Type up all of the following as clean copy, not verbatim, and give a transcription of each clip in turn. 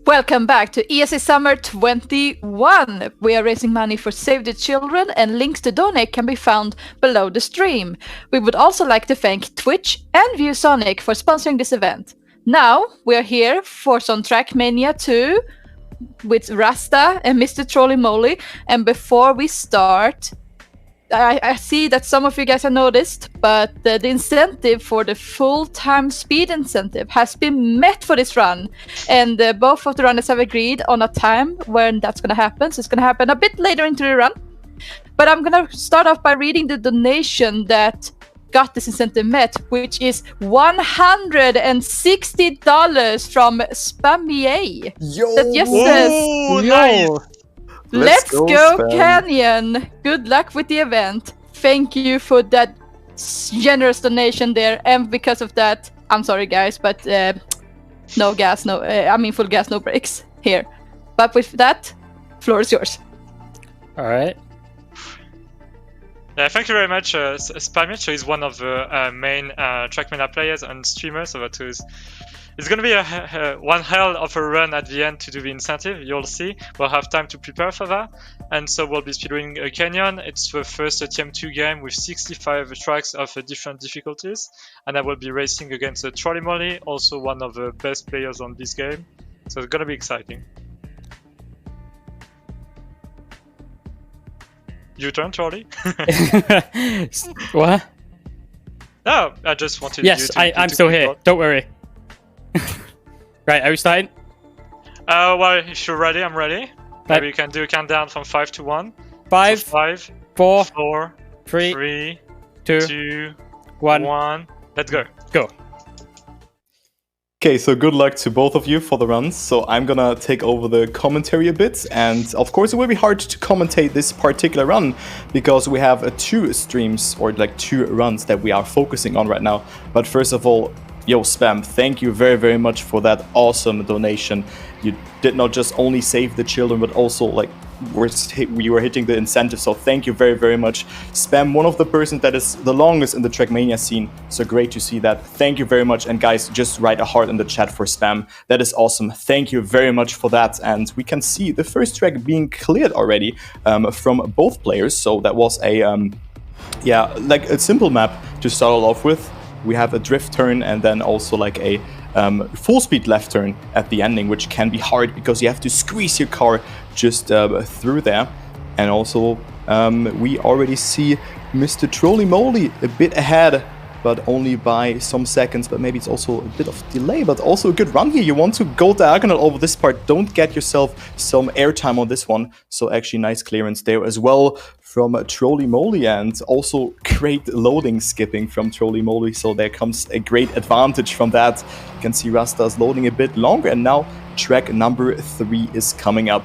Welcome back to ESA Summer 21. We are raising money for Save the Children, and links to donate can be found below the stream. We would also like to thank Twitch and ViewSonic for sponsoring this event. Now, we are here for some Trackmania 2 with Rasta and MrTrolyMoly. And before we start, I see that some of you guys have noticed, but the incentive for the full-time speed incentive has been met for this run. And both of the runners have agreed on a time when that's going to happen. So it's going to happen a bit later into the run. But I'm going to start off by reading the donation that got this incentive met, which is $160 from Spammy. Yo! That just Whoa, says, nice! Let's go Spam. Canyon! Good luck with the event. Thank you for that generous donation there. And because of that, I'm sorry guys, but no gas, full gas, no brakes here. But with that, floor is yours. All right. Thank you very much, Spammy. So he's one of the main Trackmania players and streamers, so that is. It's going to be one hell of a run at the end to do the incentive, you'll see. We'll have time to prepare for that. And so we'll be speedrunning a Canyon. It's the first TM2 game with 65 tracks of different difficulties. And I will be racing against TrolyMoly, also one of the best players on this game. So it's going to be exciting. Your turn, Trolley? What? No, I just wanted Yes, you to... I'm still here. Don't worry. Right, are we starting? Well, if you're ready, I'm ready. Right. Maybe you can do a countdown from 5 to 1. 5, So 5, 4, 4, 3, 3, 2, 2, 1. 1. Let's go. Go. Okay, so good luck to both of you for the runs. So I'm gonna take over the commentary a bit, and of course it will be hard to commentate this particular run because we have two streams or like two runs that we are focusing on right now. But first of all, yo Spam, thank you very, very much for that awesome donation. You did not just only save the children, but also like we were hitting the incentive. So thank you very, very much. Spam, one of the person that is the longest in the Trackmania scene. So great to see that. Thank you very much. And guys, just write a heart in the chat for Spam. That is awesome. Thank you very much for that. And we can see the first track being cleared already from both players. So that was a like a simple map to start off with. We have a drift turn and then also like a full speed left turn at the ending, which can be hard because you have to squeeze your car just through there. And also we already see MrTrolyMoly a bit ahead, but only by some seconds. But maybe it's also a bit of delay, but also a good run here. You want to go diagonal over this part. Don't get yourself some airtime on this one. So actually nice clearance there as well from TrolyMoly, and also great loading skipping from TrolyMoly. So there comes a great advantage from that. You can see Rastats loading a bit longer, and now track number 3 is coming up.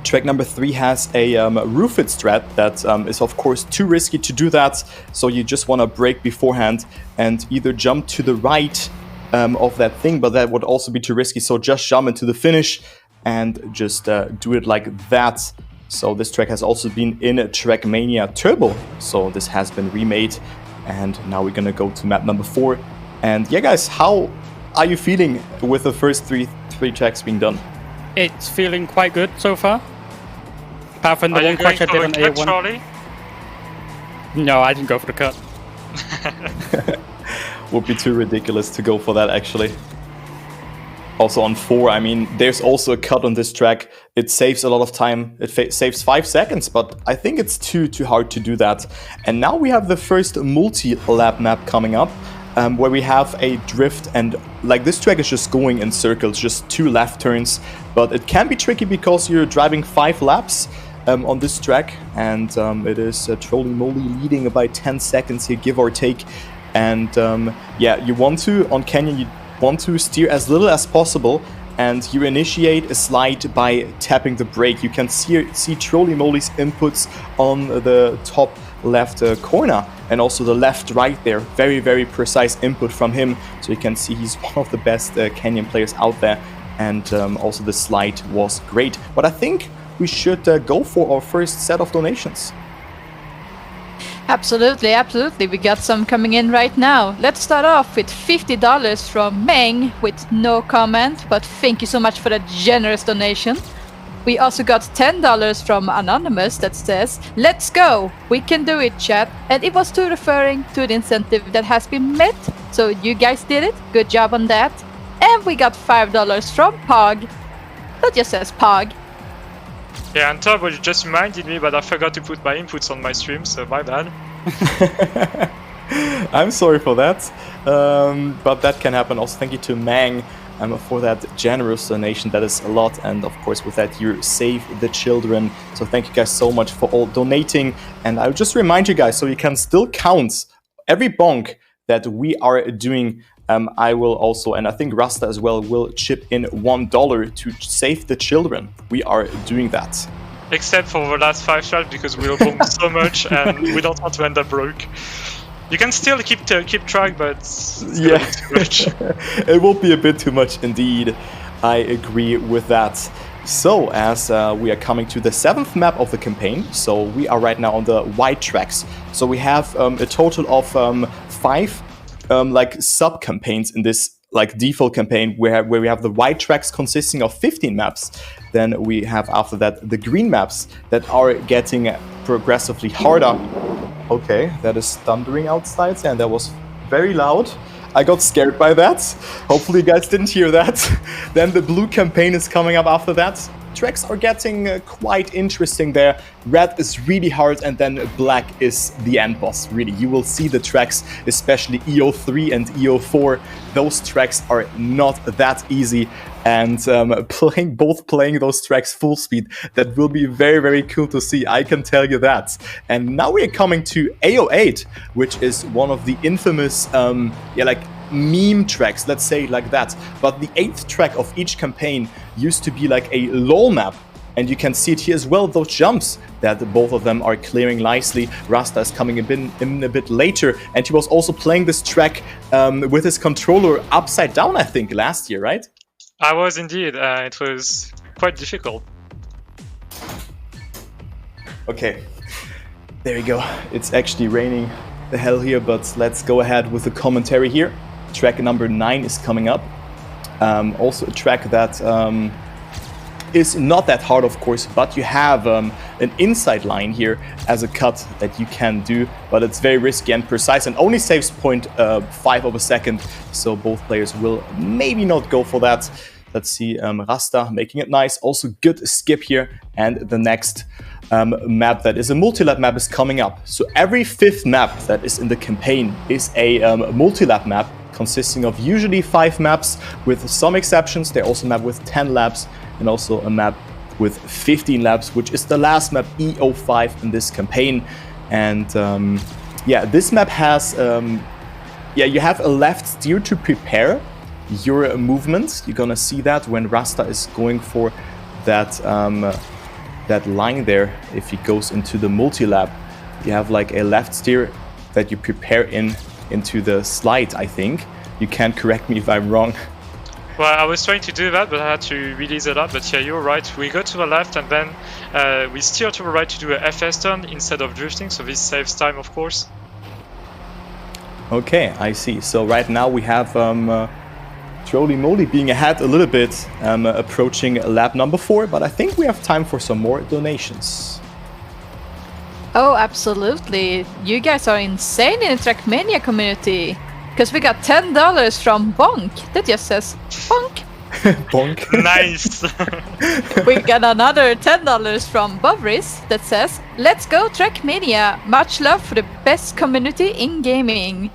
Track number 3 has a roofed strat that is of course too risky to do that. So you just want to brake beforehand and either jump to the right of that thing, but that would also be too risky. So just jump into the finish and just do it like that. So this track has also been in Trackmania Turbo. So this has been remade, and now we're gonna go to map number 4. And yeah, guys, how are you feeling with the first three tracks being done? It's feeling quite good so far. Apart from the one crash I did on A1. Trolley? No, I didn't go for the cut. Would be too ridiculous to go for that actually. Also on 4, I mean, there's also a cut on this track. It saves a lot of time. It saves 5 seconds, but I think it's too hard to do that. And now we have the first multi-lap map coming up, where we have a drift, and like this track is just going in circles, just 2 left turns. But it can be tricky because you're driving 5 laps on this track, and it is TrolyMoly leading by 10 seconds here, give or take. And yeah, you want to, on Canyon, you want to steer as little as possible, and you initiate a slide by tapping the brake. You can see TrolyMoly's inputs on the top left corner, and also the left-right there. Very, very precise input from him. So you can see he's one of the best Canyon players out there, and also the slide was great. But I think we should go for our first set of donations. Absolutely, absolutely. We got some coming in right now. Let's start off with $50 from Meng with no comment, but thank you so much for that generous donation. We also got $10 from Anonymous that says, "Let's go! We can do it, chat." And it was referring to the incentive that has been met. So you guys did it. Good job on that. And we got $5 from Pog. That just says Pog. Yeah, and Turbo, you just reminded me, but I forgot to put my inputs on my stream, so my bad. I'm sorry for that, but that can happen. Also, thank you to Mang for that generous donation. That is a lot, and of course, with that, you save the children. So thank you guys so much for all donating. And I'll just remind you guys, so you can still count every bonk that we are doing. I will also, and I think Rasta as well, will chip in $1 to save the children. We are doing that. Except for the last 5 shots, because we bonked so much and we don't want to end up broke. You can still keep track, but it's yeah, too much. It will be a bit too much indeed. I agree with that. So, as we are coming to the 7th map of the campaign, so we are right now on the white tracks. So we have a total of 5 like sub-campaigns in this like default campaign where we have the white tracks consisting of 15 maps. Then we have after that the green maps that are getting progressively harder. Okay, that is thundering outside and that was very loud. I got scared by that. Hopefully you guys didn't hear that. Then the blue campaign is coming up after that. Tracks are getting quite interesting there. Red is really hard and then black is the end boss, really. You will see the tracks, especially EO3 and EO4. Those tracks are not that easy. And playing those tracks full speed, that will be very, very cool to see. I can tell you that. And now we're coming to AO8, which is one of the infamous, meme tracks, let's say like that. But the 8th track of each campaign used to be like a LOL map. And you can see it here as well, those jumps that both of them are clearing nicely. Rasta is coming in a bit later. And he was also playing this track with his controller upside down, I think, last year, right? I was indeed. It was quite difficult. Okay, there you go. It's actually raining the hell here, but let's go ahead with the commentary here. Track number 9 is coming up. Also a track that is not that hard, of course, but you have an inside line here as a cut that you can do, but it's very risky and precise and only saves 0.5 of a second, so both players will maybe not go for that. Let's see, Rasta making it nice. Also good skip here, and the next map that is a multi-lap map is coming up. So every 5th map that is in the campaign is a multi-lap map consisting of usually 5 maps with some exceptions. There's also a map with 10 laps and also a map with 15 laps, which is the last map, EO5, in this campaign. And this map has, you have a left steer to prepare your movements. You're gonna see that when Rasta is going for that that line there. If he goes into the multi-lap, you have like a left steer that you prepare into the slide, I think. You can't correct me if I'm wrong. Well, I was trying to do that, but I had to release it up. But yeah, you're right. We go to the left and then we steer to the right to do a FS turn instead of drifting. So this saves time, of course. Okay, I see. So right now we have MrTrolyMoly being ahead a little bit, approaching lap number 4. But I think we have time for some more donations. Oh, absolutely. You guys are insane in the Trackmania community. Because we got $10 from Bonk. That just says Bonk. Bonk. Nice. We got another $10 from Bovris that says, "Let's go Trackmania. Much love for the best community in gaming."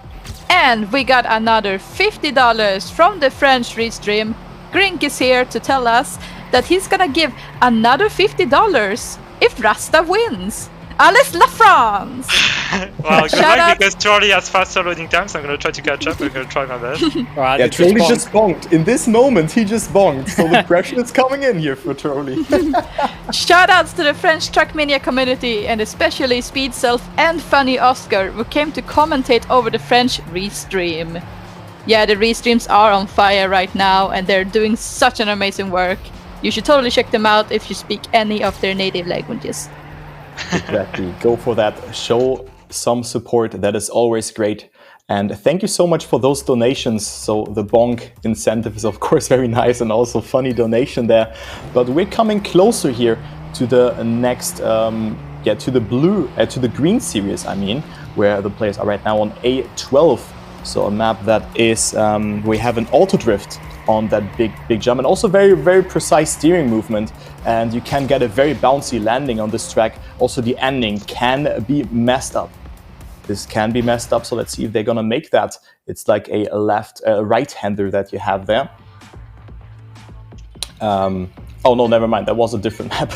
And we got another $50 from the French restream. Grink is here to tell us that he's gonna give another $50 if Rasta wins. Allez la France! Well, good luck because Trolley has faster loading times. I'm gonna try to catch up. I'm gonna try my best. Right, yeah, Trolley just bonked. In this moment, he just bonked. So the pressure is coming in here for Trolley. Shoutouts to the French Trackmania community and especially Speed Self and Funny Oscar who came to commentate over the French restream. Yeah, the restreams are on fire right now and they're doing such an amazing work. You should totally check them out if you speak any of their native languages. Exactly. Go for that. Show some support. That is always great. And thank you so much for those donations. So the bonk incentive is of course very nice and also funny donation there. But we're coming closer here to the next, to the green series, I mean, where the players are right now on A12. So a map that is, we have an auto drift on that big jump, and also very, very precise steering movement, and you can get a very bouncy landing on this track. Also the ending can be messed up. This can be messed up, so let's see if they're gonna make that. It's like a right-hander that you have there. Oh no, never mind, that was a different map.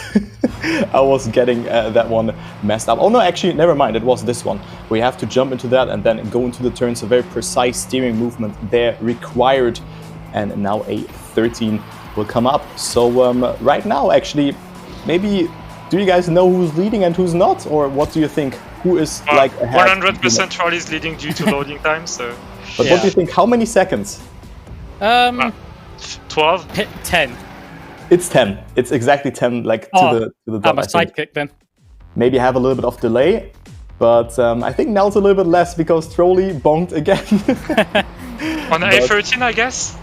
I was getting that one messed up. Oh no, actually, never mind, it was this one. We have to jump into that and then go into the turns. A very precise steering movement there required. And now a 13 will come up. So right now, actually, maybe, do you guys know who's leading and who's not? Or what do you think? Who is like ahead? 100% Trolley is leading due to loading time, so... But what do you think? How many seconds? 12? 10. It's 10. It's exactly 10, like to the dot. I'm a sidekick then. Maybe have a little bit of delay, but I think now it's a little bit less because Trolley bonked again. On A13, I guess?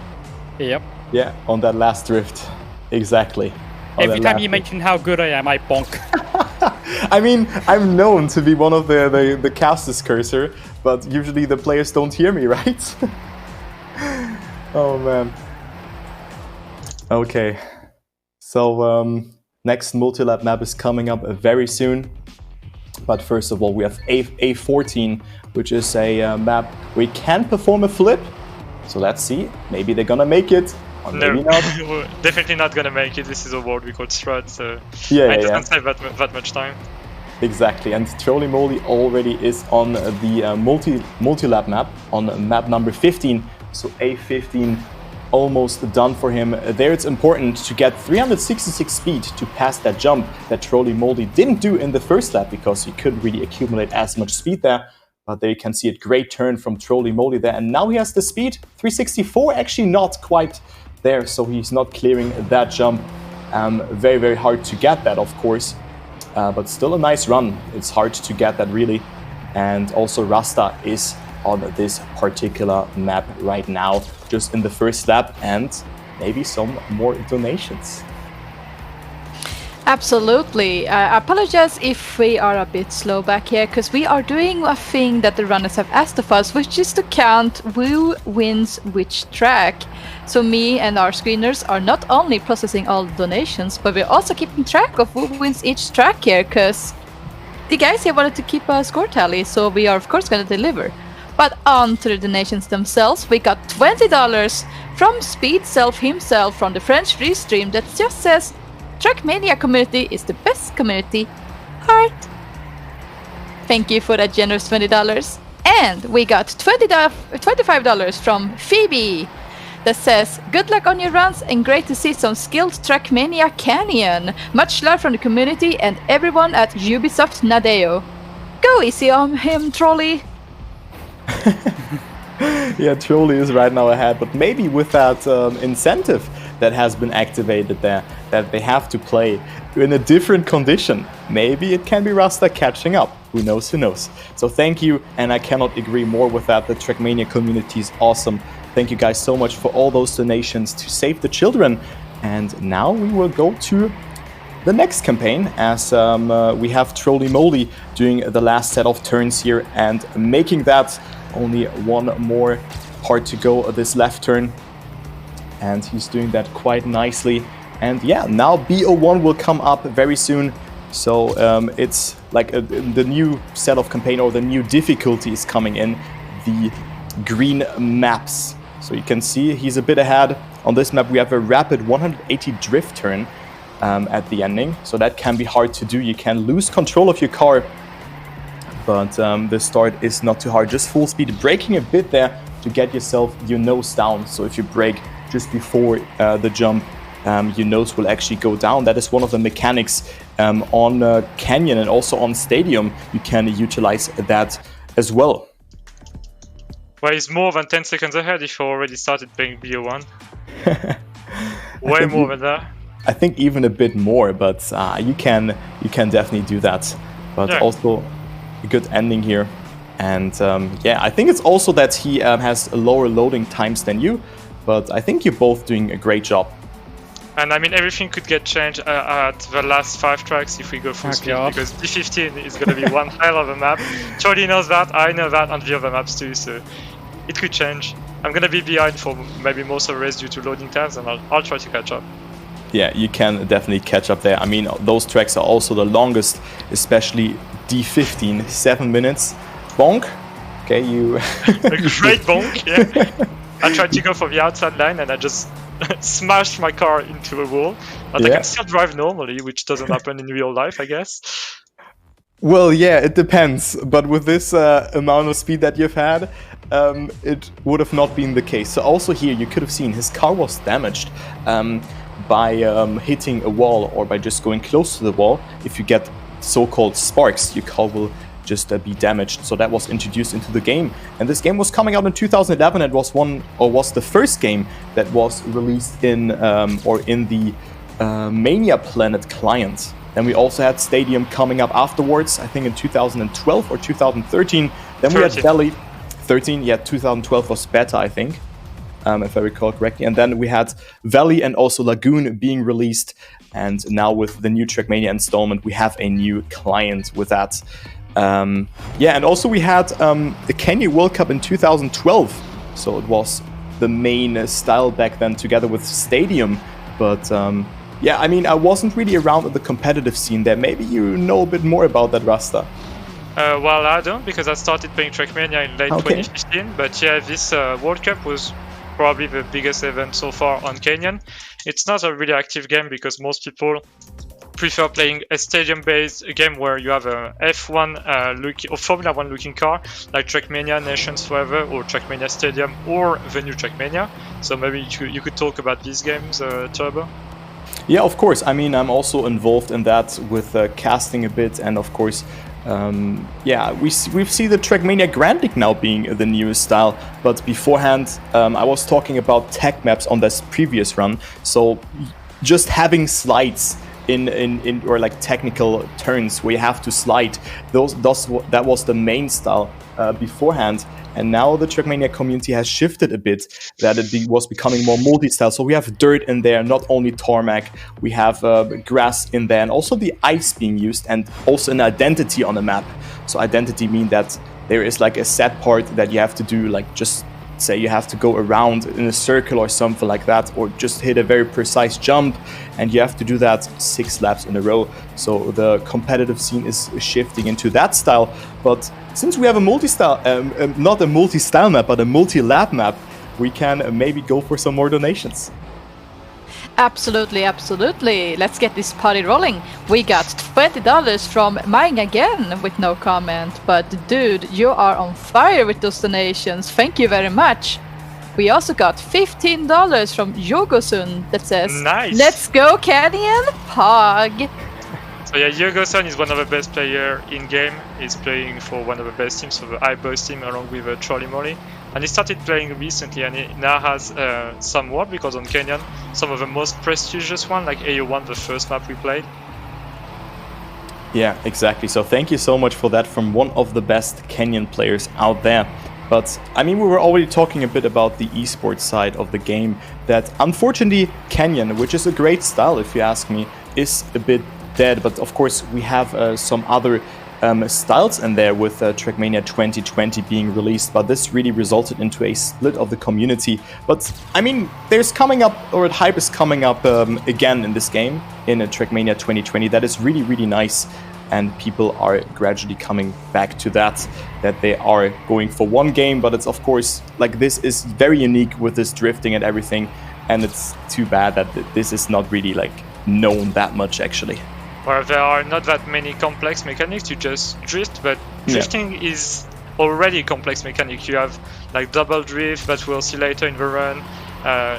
Yep. Yeah, on that last drift. Exactly. Every time you mention how good I am, I bonk. I mean, I'm known to be one of the casters cursor, but usually the players don't hear me, right? Oh man. Okay. So next multi-lap map is coming up very soon. But first of all, we have A14, which is a map where you can perform a flip. So let's see. Maybe they're gonna make it, or maybe not. Definitely not gonna make it. This is a world we call strut, so it doesn't save that much time. Exactly, and MrTrolyMoly already is on the multi-lap map, on map number 15. So A15 almost done for him. There it's important to get 366 speed to pass that jump that MrTrolyMoly didn't do in the first lap because he couldn't really accumulate as much speed there. But there you can see a great turn from MrTrolyMoly there, and now he has the speed. 364, actually not quite there, so he's not clearing that jump. Very, very hard to get that, of course, but still a nice run. It's hard to get that, really. And also Rasta is on this particular map right now, just in the first lap, and maybe some more donations. Absolutely. I apologize if we are a bit slow back here, because we are doing a thing that the runners have asked of us, which is to count who wins which track. So me and our screeners are not only processing all the donations, but we're also keeping track of who wins each track here, because the guys here wanted to keep a score tally, so we are of course going to deliver. But on to the donations themselves, we got $20 from Speedself himself from the French free stream that just says, Trackmania community is the best community. Heart. Thank you for that generous $20. And we got $25 from Phoebe that says, good luck on your runs and great to see some skilled Trackmania Canyon. Much love from the community and everyone at Ubisoft Nadeo. Go easy on him, Trolley. Yeah, Trolley is right now ahead, but maybe with that incentive that has been activated there, that they have to play in a different condition. Maybe it can be Rasta catching up. Who knows, who knows. So thank you, and I cannot agree more with that. The Trackmania community is awesome. Thank you guys so much for all those donations to save the children. And now we will go to the next campaign, as we have MrTrolyMoly doing the last set of turns here and making that. Only one more part to go, this left turn. And he's doing that quite nicely. And yeah, now BO1 will come up very soon. So it's like the new set of campaign, or the new difficulty is coming in, the green maps. So you can see he's a bit ahead. On this map we have a rapid 180 drift turn at the ending. So that can be hard to do. You can lose control of your car. But the start is not too hard. Just full speed, braking a bit there to get yourself your nose down. So if you brake just before the jump, your nose will actually go down. That is one of the mechanics on Canyon and also on Stadium. You can utilize that as well. Well, he's more than 10 seconds ahead if you already started playing BO1. Way more than that. I think even a bit more, but you can definitely do that. But yeah. Also, good ending here. And yeah, I think it's also that he has lower loading times than you, but I think you're both doing a great job. And I mean, everything could get changed at the last 5 tracks if we go full speed, because D15 is going to be one hell of a map. Troly knows that, I know that, and the other maps too, so it could change. I'm going to be behind for maybe most of the race due to loading times, and I'll try to catch up. Yeah, you can definitely catch up there. I mean, those tracks are also the longest, especially D15, 7 minutes. Bonk. Okay, you... A great bonk, yeah. I tried to go for the outside line, and I just smashed my car into a wall. But I can still drive normally, which doesn't happen in real life, I guess. Well, yeah, it depends. But with this amount of speed that you've had, it would have not been the case. So also here, you could have seen his car was damaged by hitting a wall or by just going close to the wall. If you get so-called sparks, your car will just be damaged. So that was introduced into the game, and this game was coming out in 2011. It was was the first game that was released in the ManiaPlanet client. Then we also had Stadium coming up afterwards, I think in 2012 or 2013. Then we had Valley 13. Yeah, 2012 was beta, I think, if I recall correctly. And then we had Valley and also Lagoon being released. And now with the new Trackmania installment, we have a new client with that. Yeah, and also we had the Kenya World Cup in 2012, so it was the main style back then together with Stadium. But yeah, I mean, I wasn't really around at the competitive scene there. Maybe you know a bit more about that, Rasta. Well, I don't, because I started playing Trackmania in late 2015, but yeah, this World Cup was probably the biggest event so far on Kenyan. It's not a really active game because most people prefer playing a stadium-based game where you have a F1 look or Formula 1 looking car, like Trackmania Nations Forever or Trackmania Stadium or the new Trackmania. So maybe you could talk about these games, Turbo. Yeah, of course. I mean, I'm also involved in that with casting a bit, and of course, yeah, we see the Trackmania Grand League now being the newest style. But beforehand, I was talking about tech maps on this previous run. So just having slides in or like technical turns where you have to slide, that was the main style beforehand. And now the Trackmania community has shifted a bit, that it was becoming more multi-style. So we have dirt in there, not only tarmac, we have grass in there, and also the ice being used, and also an identity on the map. So identity means that there is like a set part that you have to do, like just say you have to go around in a circle or something like that, or just hit a very precise jump, and you have to do that 6 laps in a row. So the competitive scene is shifting into that style. But since we have a multi-style, not a multi-style map, but a multi-lap map, we can maybe go for some more donations. Absolutely, absolutely. Let's get this party rolling. We got $20 from Mine again with no comment. But dude, you are on fire with those donations. Thank you very much. We also got $15 from Yogosun that says, nice. Let's go Canyon, Pog. So yeah, Yogosun is one of the best players in game. He's playing for one of the best teams, so the iBoys team, along with TrolyMoly. And he started playing recently, and he now has some world records on Kenyan. Some of the most prestigious one, like AO1, the first map we played. Yeah, exactly. So thank you so much for that from one of the best Kenyan players out there. But I mean, we were already talking a bit about the esports side of the game, that unfortunately Kenyan, which is a great style if you ask me, is a bit dead. But of course we have some other styles in there with Trackmania 2020 being released, but this really resulted into a split of the community. But I mean, there's coming up, or hype is coming up again in this game, in Trackmania 2020. That is really, really nice, and people are gradually coming back to that they are going for one game. But it's, of course, like, this is very unique with this drifting and everything, and it's too bad that this is not really like known that much actually. Where there are not that many complex mechanics to just drift, but drifting is already a complex mechanic. You have like double drift that we'll see later in the run,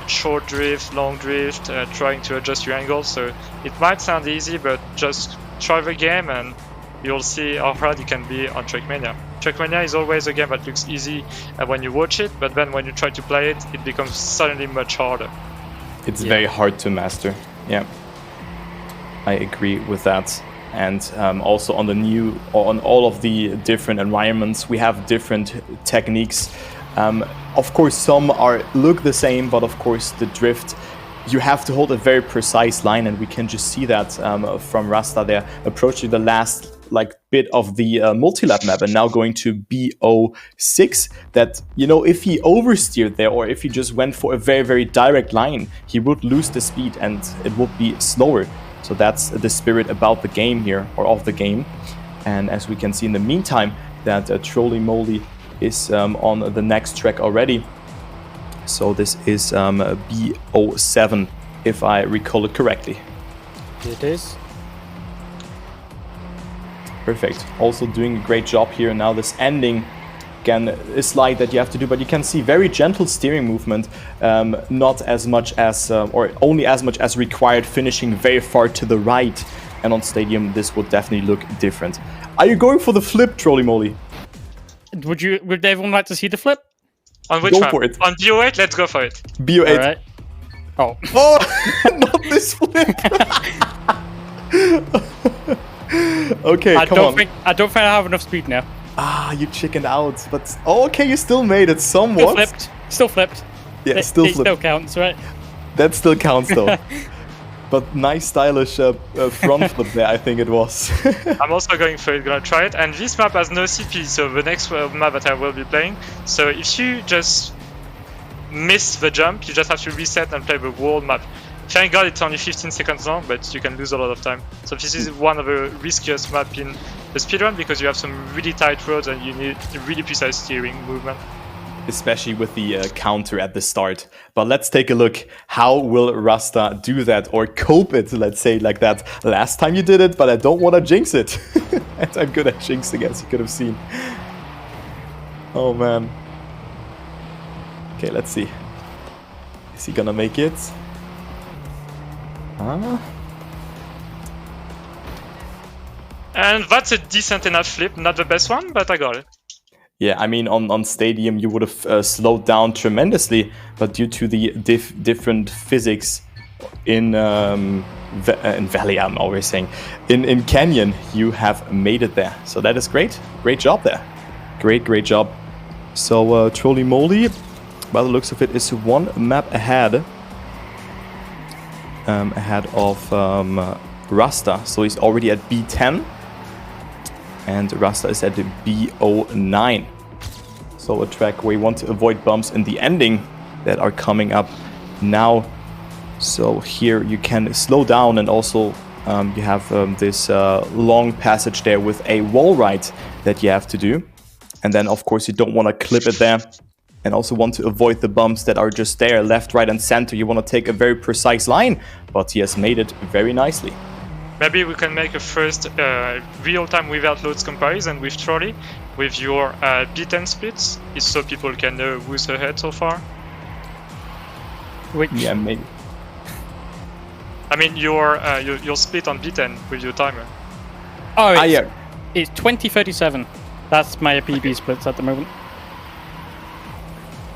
short drift, long drift, trying to adjust your angles. So it might sound easy, but just try the game and you'll see how hard it can be on Trackmania. Trackmania is always a game that looks easy when you watch it, but then when you try to play it, it becomes suddenly much harder. It's very hard to master. Yeah. I agree with that. and also on the new, or on all of the different environments, we have different techniques. Of course, some look the same, but of course the drift, you have to hold a very precise line, and we can just see that from Rasta there, approaching the last bit of the multi-lap map and now going to BO6, that, you know, if he oversteered there, or if he just went for a very, very direct line, he would lose the speed and it would be slower. So that's the spirit about the game here, or of the game. And as we can see in the meantime, that MrTrolyMoly is on the next track already. So this is BO7, if I recall it correctly. It is. Perfect. Also doing a great job here. Now this ending, again, a slide that you have to do, but you can see very gentle steering movement, not as much as, or only as much as required, finishing very far to the right. And on Stadium, this would definitely look different. Are you going for the flip, MrTrolyMoly? Would everyone like to see the flip? On which Go one? for it. On BO8, let's go for it. BO8. All right. Oh. Oh, not this flip. Okay, I come don't on. think I have enough speed now. Ah, you chickened out, but okay, you still made it somewhat. Still flipped. Yeah, It still flipped. still counts, right? That still counts though. But nice, stylish front flip there, I think it was. I'm also going for it, gonna try it. And this map has no CP, so the next map that I will be playing. So if you just miss the jump, you just have to reset and play the whole map. Thank God it's only 15 seconds long, but you can lose a lot of time. So this is one of the riskiest maps in the speedrun, because you have some really tight roads and you need really precise steering movement. Especially with the counter at the start. But let's take a look. How will Rasta do that, or cope it, let's say like that? Last time you did it, but I don't want to jinx it. And I'm good at jinxing, as you could have seen. Oh man. Okay, let's see. Is he gonna make it? And that's a decent enough flip, not the best one, but I got it. Yeah, I mean, on Stadium you would have slowed down tremendously, but due to the different physics in Valley, I'm always saying, in Canyon, you have made it there. So that is great. Great job there. Great job. So MrTrolyMoly, by the looks of it, is one map ahead. Ahead of Rasta. So he's already at B10. And Rasta is at the BO9. So a track where you want to avoid bumps in the ending that are coming up now. So here you can slow down, and also you have this long passage there with a wall ride that you have to do. And then of course you don't want to clip it there, and also want to avoid the bumps that are just there, left, right and center. You want to take a very precise line, but he has made it very nicely. Maybe we can make a first real-time without loads comparison with Trolley, with your B10 splits, so people can know who's ahead so far. Yeah, maybe. I mean your split on B10 with your timer. Oh, yeah. It's 2037. That's my PB splits at the moment.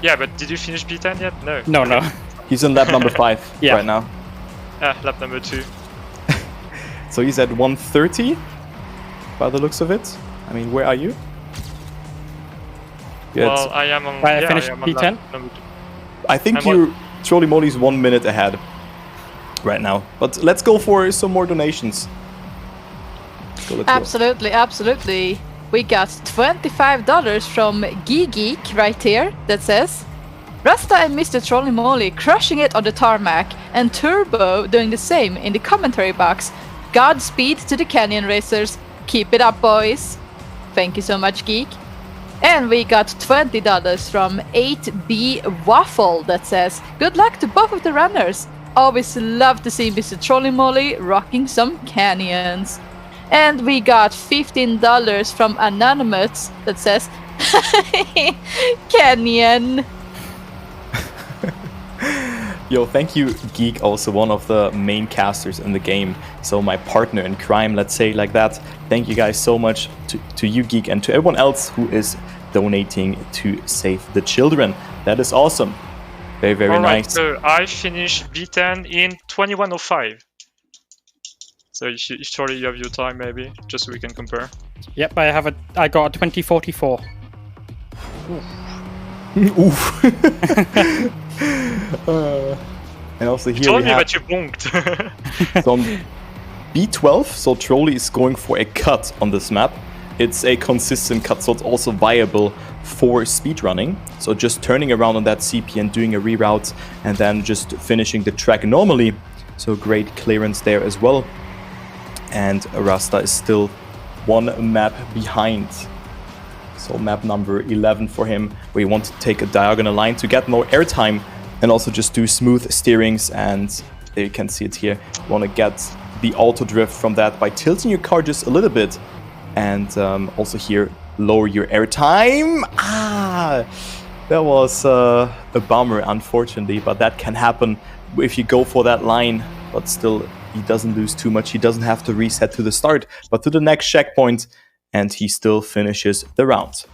Yeah, but did you finish B10 yet? No. No. He's on lap number 5 Yeah. right now. Lap number 2. So he's at 130 by the looks of it. I mean, where are you? Well, I am on. I yeah, finished I am on P10. lap number 2. I think And MrTrolyMoly's 1 minute ahead right now. But let's go for some more donations. So let's go. Absolutely. We got $25 from Geek right here that says, Rasta and MrTrolyMoly crushing it on the tarmac, and Turbo doing the same in the commentary box. Godspeed to the Canyon racers. Keep it up, boys. Thank you so much, Geek. And we got $20 from 8B Waffle that says, good luck to both of the runners. Always love to see MrTrolyMoly rocking some canyons. And we got $15 from Anonymous that says, Canyon. Yo, thank you, Geek, also one of the main casters in the game. So my partner in crime, let's say like that. Thank you guys so much to you, Geek, and to everyone else who is donating to save the children. That is awesome. Very Alright, nice. so I finished B10 in 21:05. So surely you have your time, maybe, just so we can compare. Yep, I got a 2044. Oof. And also here Told we me have that you bonked. some B12, so Trolley is going for a cut on this map. It's a consistent cut, so it's also viable for speedrunning. So just turning around on that CP and doing a reroute and then just finishing the track normally. So great clearance there as well. And Rasta is still one map behind. So map number 11 for him, where you want to take a diagonal line to get more airtime and also just do smooth steerings. And there you can see it here. You want to get the auto drift from that by tilting your car just a little bit. And also here, lower your airtime. That was a bummer, unfortunately, but that can happen if you go for that line. But still, he doesn't lose too much. He doesn't have to reset to the start, but to the next checkpoint, and he still finishes the round.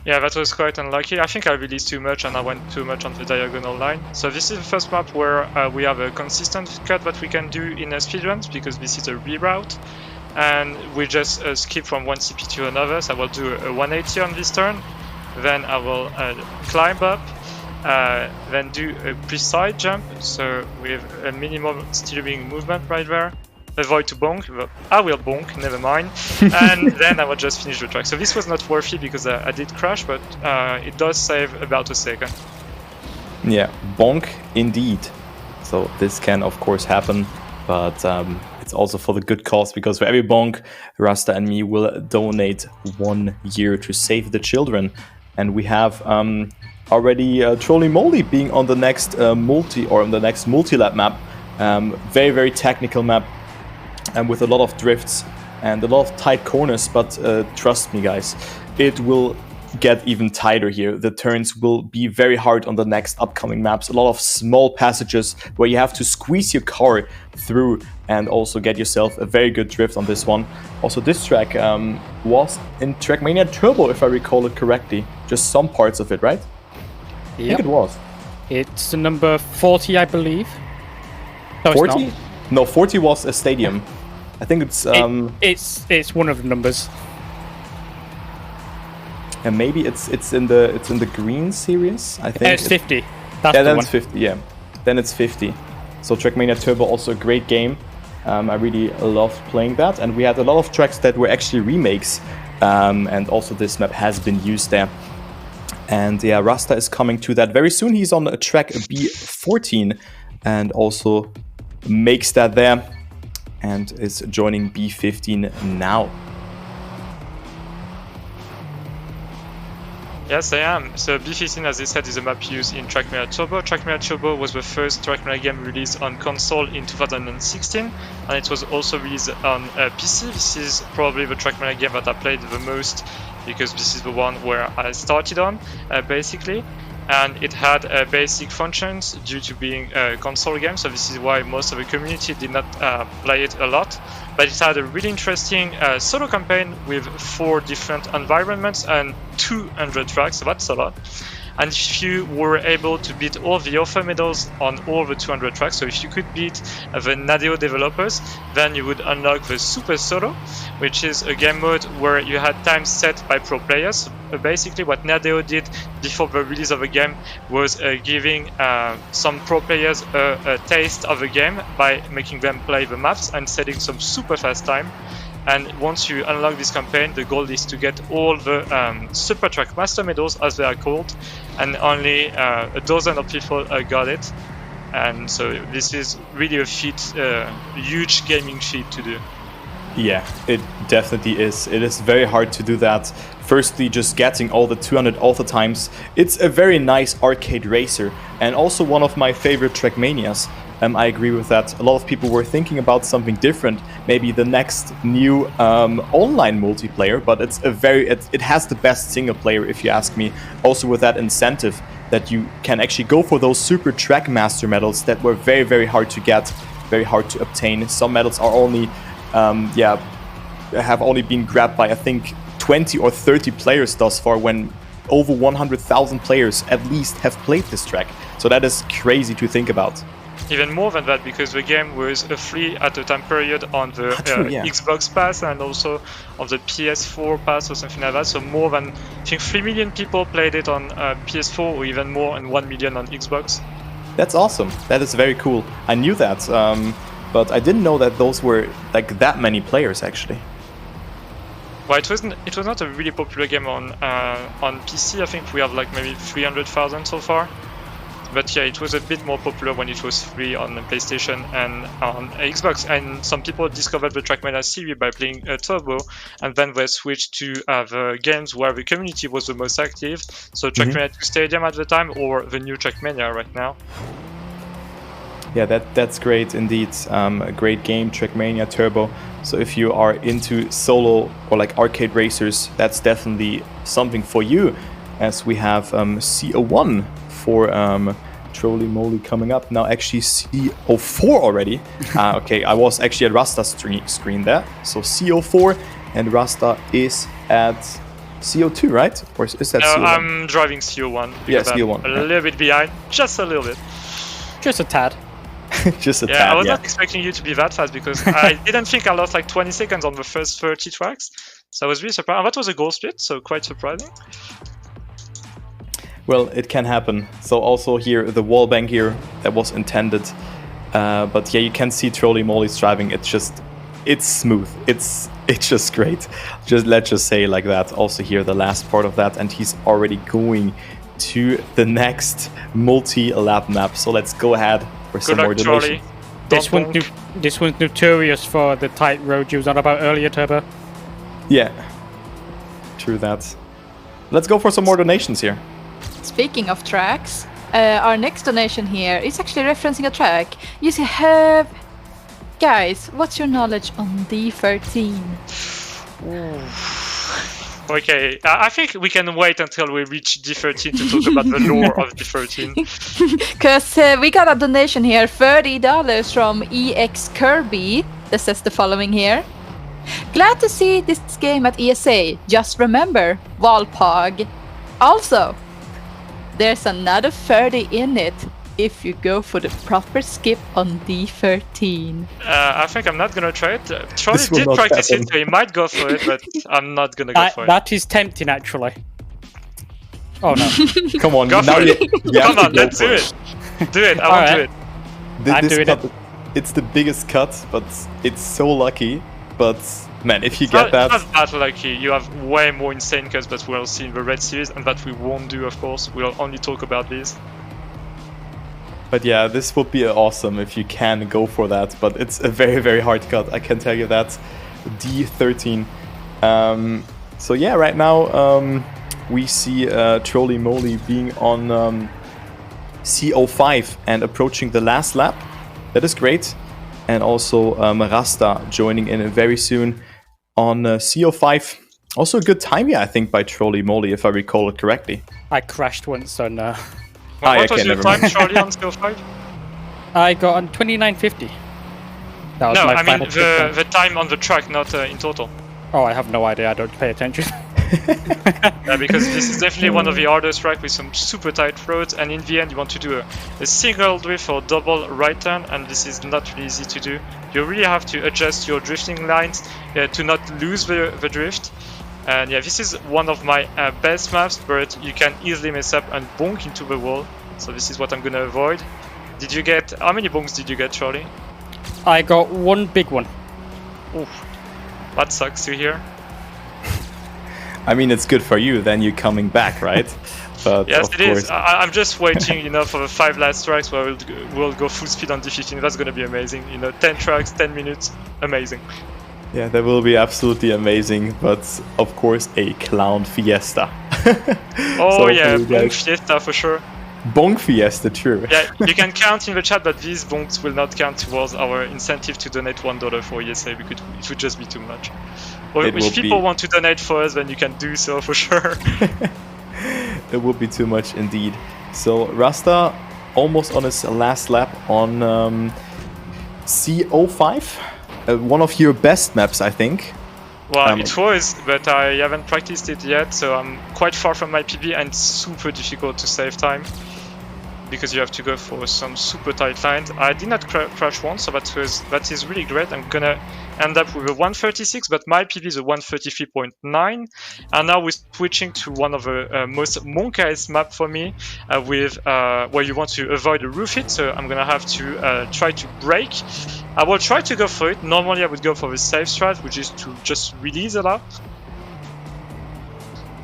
Yeah, that was quite unlucky. I think I released too much and I went too much on the diagonal line. So this is the first map where we have a consistent cut that we can do in speedruns, because this is a reroute. And we just skip from one CP to another. So I will do a 180 on this turn. Then I will climb up. Then do a precise jump. So with a minimal steering movement right there. Avoid to bonk, but I will bonk, never mind. And then I will just finish the track. So this was not worthy because I did crash, but it does save about a second. Yeah, bonk indeed. So this can of course happen, but it's also for the good cause, because for every bonk, Rasta and me will donate 1 year to save the children. And we have already MrTrolyMoly being on the next multi-lap map. Very, very technical map. And with a lot of drifts and a lot of tight corners, but trust me guys, it will get even tighter here. The turns will be very hard on the next upcoming maps. A lot of small passages where you have to squeeze your car through and also get yourself a very good drift on this one. Also, this track was in Trackmania Turbo, if I recall it correctly. Just some parts of it, right? Yep. I think it was. It's the number 40, I believe. No, 40? It's not. No, 40 was a stadium. I think it's it's one of the numbers. And maybe it's in the green series. I think It's 50. That's yeah, the then one. it's 50. Yeah, then it's 50. So Trackmania Turbo, also a great game. I really loved playing that, and we had a lot of tracks that were actually remakes. And also this map has been used there. And yeah, Rasta is coming to that very soon. He's on track B14 and also makes that there and is joining B15 now. Yes, I am. So B15, as I said, is a map used in Trackmania Turbo. Trackmania Turbo was the first Trackmania game released on console in 2016, and it was also released on PC. This is probably the Trackmania game that I played the most, because this is the one where I started on, basically. And it had basic functions due to being a console game, so this is why most of the community did not play it a lot. But it had a really interesting solo campaign with 4 different environments and 200 tracks, so that's a lot. And if you were able to beat all the offer medals on all the 200 tracks, so if you could beat the Nadeo developers, then you would unlock the Super Solo, which is a game mode where you had times set by pro players. Basically what Nadeo did before the release of the game was giving some pro players a taste of the game by making them play the maps and setting some super fast time. And once you unlock this campaign, the goal is to get all the Super Track Master medals, as they are called, and only a dozen of people got it. And so this is really a feat, huge gaming feat to do. Yeah, it definitely is. It is very hard to do that. Firstly, just getting all the 200 auto times. It's a very nice arcade racer, and also one of my favorite Trackmanias. I agree with that. A lot of people were thinking about something different, maybe the next new online multiplayer, but it has the best single player, if you ask me. Also with that incentive that you can actually go for those super track master medals that were very, very hard to get, very hard to obtain. Some medals are only, have only been grabbed by, I think, 20 or 30 players thus far, when over 100,000 players at least have played this track. So that is crazy to think about. even more than that because the game was free at the time period on the true, yeah. Xbox Pass and also on the PS4 Pass or something like that. So more than, I think 3 million people played it on PS4 or even more, and 1 million on Xbox. That's awesome. That is very cool. I knew that, but I didn't know that those were like that many players actually. Well, it was not a really popular game on PC. I think we have like maybe 300,000 so far. But yeah, it was a bit more popular when it was free on the PlayStation and on Xbox. And some people discovered the Trackmania series by playing Turbo, and then they switched to the games where the community was the most active. So Trackmania 2 Stadium at the time, or the new Trackmania right now. Yeah, that's great indeed. A great game, Trackmania Turbo. So if you are into solo or like arcade racers, that's definitely something for you. As we have CO1 for TrolyMoly coming up. Now actually CO4 already. Okay, I was actually at Rastats screen there. So CO4 and Rasta is at CO2, right? Or is that CO1? I'm driving CO1. Yeah, CO1. A little bit behind, just a little bit. Just a tad. Just a tad, I was not expecting you to be that fast because I didn't think I lost like 20 seconds on the first 30 tracks. So I was really surprised. And that was a goal split, so quite surprising. Well, it can happen. So also here, the wall bang here, that was intended. But yeah, you can see TrolyMoly's driving. It's smooth. It's just great. Let's just say like that. Also here, the last part of that, and he's already going to the next multi-lap map. So let's go ahead for some more donations. This one's notorious for the tight road you was on about earlier, Turbo. Yeah, true that. Let's go for some more donations here. Speaking of tracks, our next donation here is actually referencing a track. You see, guys, what's your knowledge on D13? Okay, I think we can wait until we reach D13 to talk about the lore of D13. Because we got a donation here, $30 from EX Kirby, that says the following here. Glad to see this game at ESA. Just remember, Valpog. Also, there's another 30 in it if you go for the proper skip on D13. I think I'm not gonna try it. Trolley did practice it, so he might go for it, but I'm not gonna go for it. That is tempting, actually. Oh no. Come on, go for it. Come on, let's do it. Do it, I want to do it. I'm doing it. It's the biggest cut, but it's so lucky. But man, if you get that... It's not that lucky. You have way more insane cuts that we'll see in the Red Series, and that we won't do, of course. We'll only talk about these. But yeah, this would be awesome if you can go for that. But it's a very, very hard cut, I can tell you that. D13. So yeah, right now we see TrolyMoly being on CO5 and approaching the last lap. That is great. And also Rasta joining in very soon on CO5. Also a good time, yeah, I think, by TrolyMoly, if I recall it correctly. I crashed once on... what was your time, Charlie, on CO5? I got on 29.50. That was no, my I mean final the time on the track, not in total. Oh, I have no idea. I don't pay attention. Yeah, because this is definitely one of the hardest tracks with some super tight roads, and in the end you want to do a single drift or double right turn, and this is not really easy to do. You really have to adjust your drifting lines to not lose the drift. And yeah, this is one of my best maps, but you can easily mess up and bonk into the wall. So this is what I'm gonna avoid. Did you get... How many bonks did you get, Charlie? I got one big one. Oof. That sucks to hear. I mean, it's good for you, then you're coming back, right? But yes, of it course... is. I'm just waiting, for the 5 last tracks where we'll go full speed on D15. That's gonna be amazing. 10 tracks, 10 minutes, amazing. Yeah, that will be absolutely amazing, but of course a clown fiesta. Oh so yeah, bonk fiesta for sure. Bonk fiesta, true. Yeah, you can count in the chat, but these bonks will not count towards our incentive to donate $1 for ESA because it would just be too much. Or if people want to donate for us, then you can do so for sure. It would be too much indeed. So Rasta almost on his last lap on CO5. One of your best maps, I think. Well, it was, but I haven't practiced it yet, so I'm quite far from my PB and it's super difficult to save time. because you have to go for some super tight lines. I did not crash once, so that is really great. I'm gonna end up with a 136, but my PB is a 133.9. And now we're switching to one of the most monkeyest map for me, with where you want to avoid a roof hit. So I'm gonna have to try to brake. I will try to go for it. Normally I would go for the safe strat, which is to just release a lot.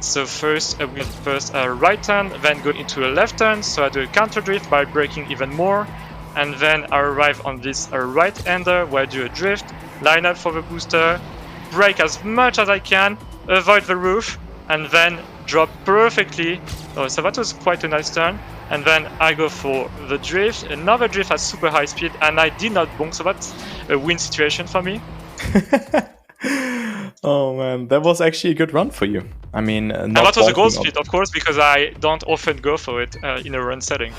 So first we'll first right turn, then go into a left turn, so I do a counter drift by braking even more, and then I arrive on this right-hander where I do a drift, line up for the booster, brake as much as I can, avoid the roof, and then drop perfectly. Oh, so that was quite a nice turn. And then I go for the drift, another drift at super high speed, and I did not bonk, so that's a win situation for me. Oh man, that was actually a good run for you. I mean, and that was a goal speed, of course, because I don't often go for it in a run setting.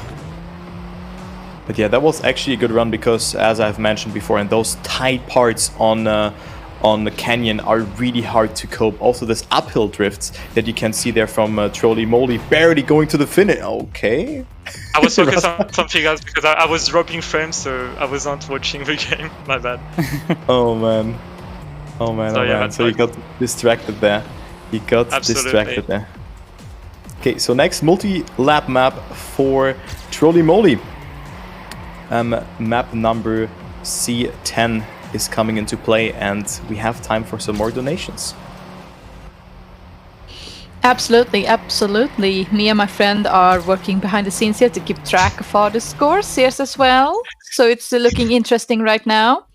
But yeah, that was actually a good run because, as I've mentioned before, and those tight parts on the canyon are really hard to cope. Also, this uphill drifts that you can see there from TrolyMoly barely going to the finish. Okay. I was focused on something else because I was dropping frames, so I wasn't watching the game. My bad. Oh man. Oh man, so, oh yeah, man. So you got distracted there. You got distracted there. Okay, so next multi-lap map for TrolyMoly. Map number C10 is coming into play, and we have time for some more donations. Absolutely, absolutely. Me and my friend are working behind the scenes here to keep track of all the scores here as well. So it's looking interesting right now.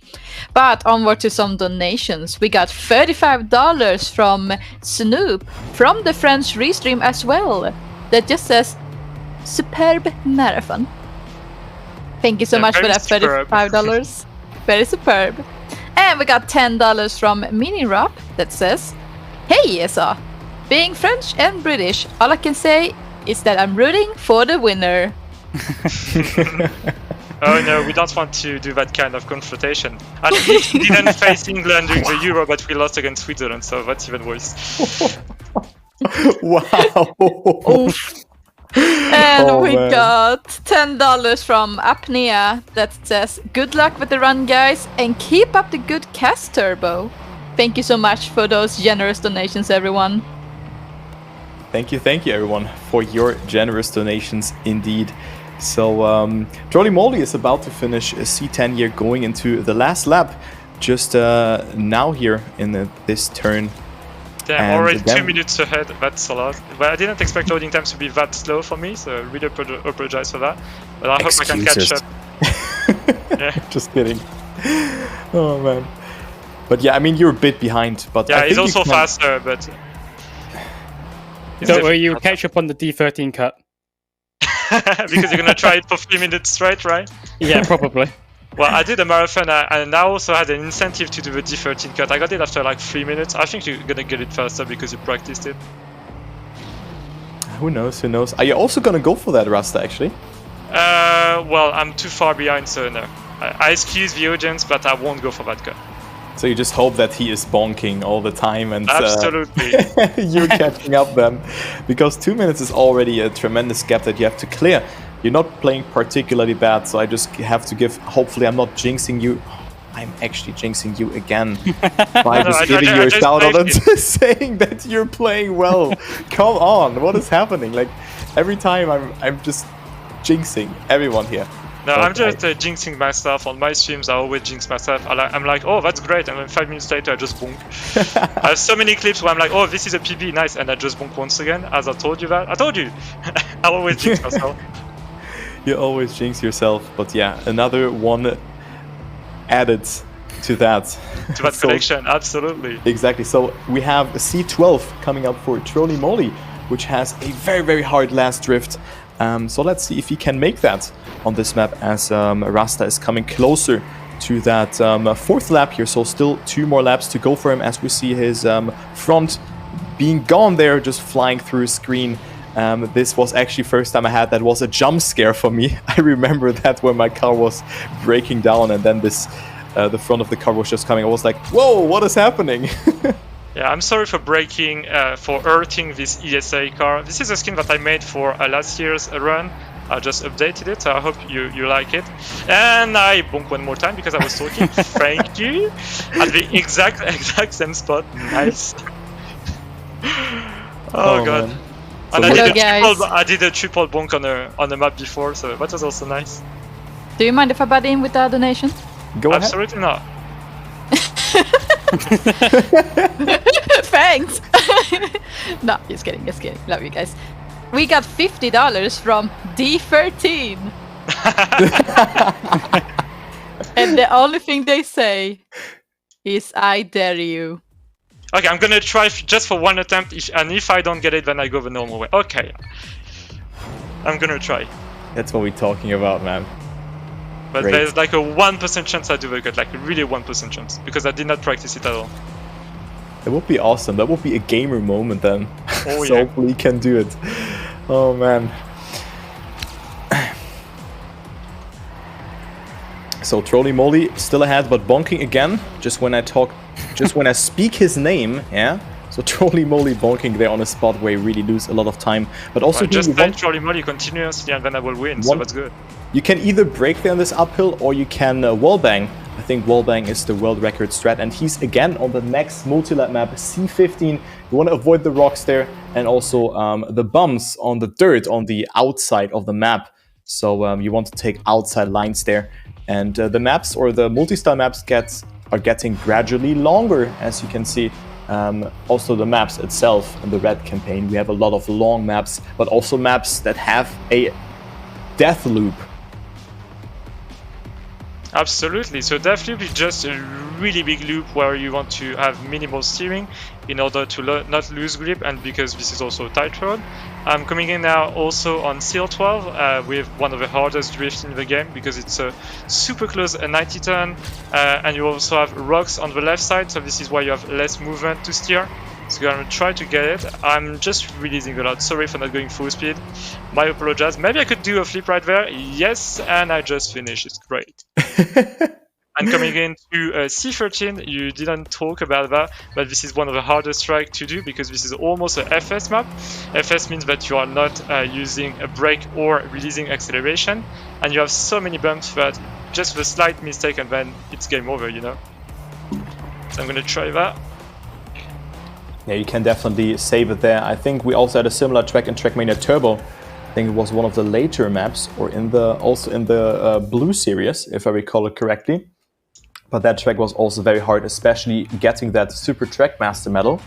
But onward to some donations. We got $35 from Snoop from the French restream as well. That just says superb marathon. Thank you so much for that $35. Very superb. And we got $10 from MiniRop that says, hey ESA, being French and British, all I can say is that I'm rooting for the winner. Oh no, we don't want to do that kind of confrontation. At least we didn't face England during the Euro, but we lost against Switzerland, so that's even worse. Wow. And we got $10 from Apnea that says, good luck with the run guys and keep up the good cast turbo. Thank you so much for those generous donations, everyone. Thank you everyone for your generous donations indeed. So TrolyMoly is about to finish a C10 here, going into the last lap just now here in this turn. Damn, already 2 minutes ahead, that's a lot. But I didn't expect loading times to be that slow for me, so I really apologize for that. But I hope I can catch up. Yeah. Just kidding. Oh man. But yeah, I mean, you're a bit behind. But yeah, he's also faster, but... So will you catch up on the D13 cut? Because you're gonna try it for 3 minutes straight, right? Yeah, probably. Well, I did a marathon and I also had an incentive to do the D13 cut. I got it after like 3 minutes. I think you're gonna get it faster because you practiced it. Who knows, who knows. Are you also gonna go for that, Rasta, actually? Well, I'm too far behind, so no. I excuse the audience, but I won't go for that cut. So you just hope that he is bonking all the time and absolutely. You're catching up then. Because 2 minutes is already a tremendous gap that you have to clear. You're not playing particularly bad, so I just have to give... Hopefully I'm not jinxing you. I'm actually jinxing you again by just giving you a shout out and saying that you're playing well. Come on, what is happening? Like, every time I'm just jinxing everyone here. No, I'm just jinxing myself on my streams. I always jinx myself. I'm like, oh, that's great, and then 5 minutes later I just bonk. I have so many clips where I'm like, oh, this is a PB, nice, and I just bonk once again. As I told you that, I told you. I always jinx myself. You always jinx yourself, but yeah, another one added to that. To that collection, absolutely. Exactly. So we have a C12 coming up for TrolyMoly, which has a very, very hard last drift. So let's see if he can make that on this map as Rasta is coming closer to that fourth lap here. So still 2 more laps to go for him as we see his front being gone there, just flying through his screen. This was actually first time I had that was a jump scare for me. I remember that when my car was breaking down and then this the front of the car was just coming. I was like, whoa, what is happening? Yeah, I'm sorry for breaking, for hurting this ESA car. This is a skin that I made for last year's run. I just updated it, so I hope you like it. And I bonk one more time because I was talking. Thank you. At the exact same spot. Nice. Oh god. Man. And So I did a triple bonk on the map before, so that was also nice. Do you mind if I butt in with a donation? Go ahead. Absolutely not. Thanks. No, just kidding. Love you guys. We got $50 from D13. And the only thing they say is I dare you. Okay, I'm gonna try just for one attempt, and if I don't get it, then I go the normal way. Okay. I'm gonna try. That's what we're talking about, man. But Great. there's like a 1% chance I do the cut, like really 1% chance, because I did not practice it at all. That would be awesome. That would be a gamer moment then. Oh, So yeah. hopefully you can do it. Oh man. So TrolyMoly still ahead, but bonking again. Just when I speak his name, yeah. So TrolyMoly bonking there on a spot where you really lose a lot of time. But also Just play TrolyMoly continuously, and then I will win. So that's good. You can either break there on this uphill or you can wallbang. I think wallbang is the world record strat, and he's again on the next multi-lap map, C15. You want to avoid the rocks there and also the bumps on the dirt on the outside of the map. So you want to take outside lines there. And the maps or the multi-style maps are getting gradually longer, as you can see. Also the maps itself in the red campaign, we have a lot of long maps, but also maps that have a death loop. Absolutely. So death loop is just a really big loop where you want to have minimal steering in order to not lose grip, and because this is also a tight road. I'm coming in now also on CL12 with one of the hardest drifts in the game because it's a super close 90 turn, and you also have rocks on the left side, so this is why you have less movement to steer. So I'm gonna try to get it. I'm just releasing a lot. Sorry for not going full speed. My apologies. Maybe I could do a flip right there. Yes, and I just finished. It's great. And coming into C13, you didn't talk about that, but this is one of the hardest tracks to do because this is almost a FS map. FS means that you are not using a brake or releasing acceleration, and you have so many bumps that just a slight mistake and then it's game over, you know? So I'm gonna try that. Yeah, you can definitely save it there. I think we also had a similar track in Trackmania Turbo. I think it was one of the later maps, or also in the Blue series, if I recall it correctly. But that track was also very hard, especially getting that Super Trackmaster medal.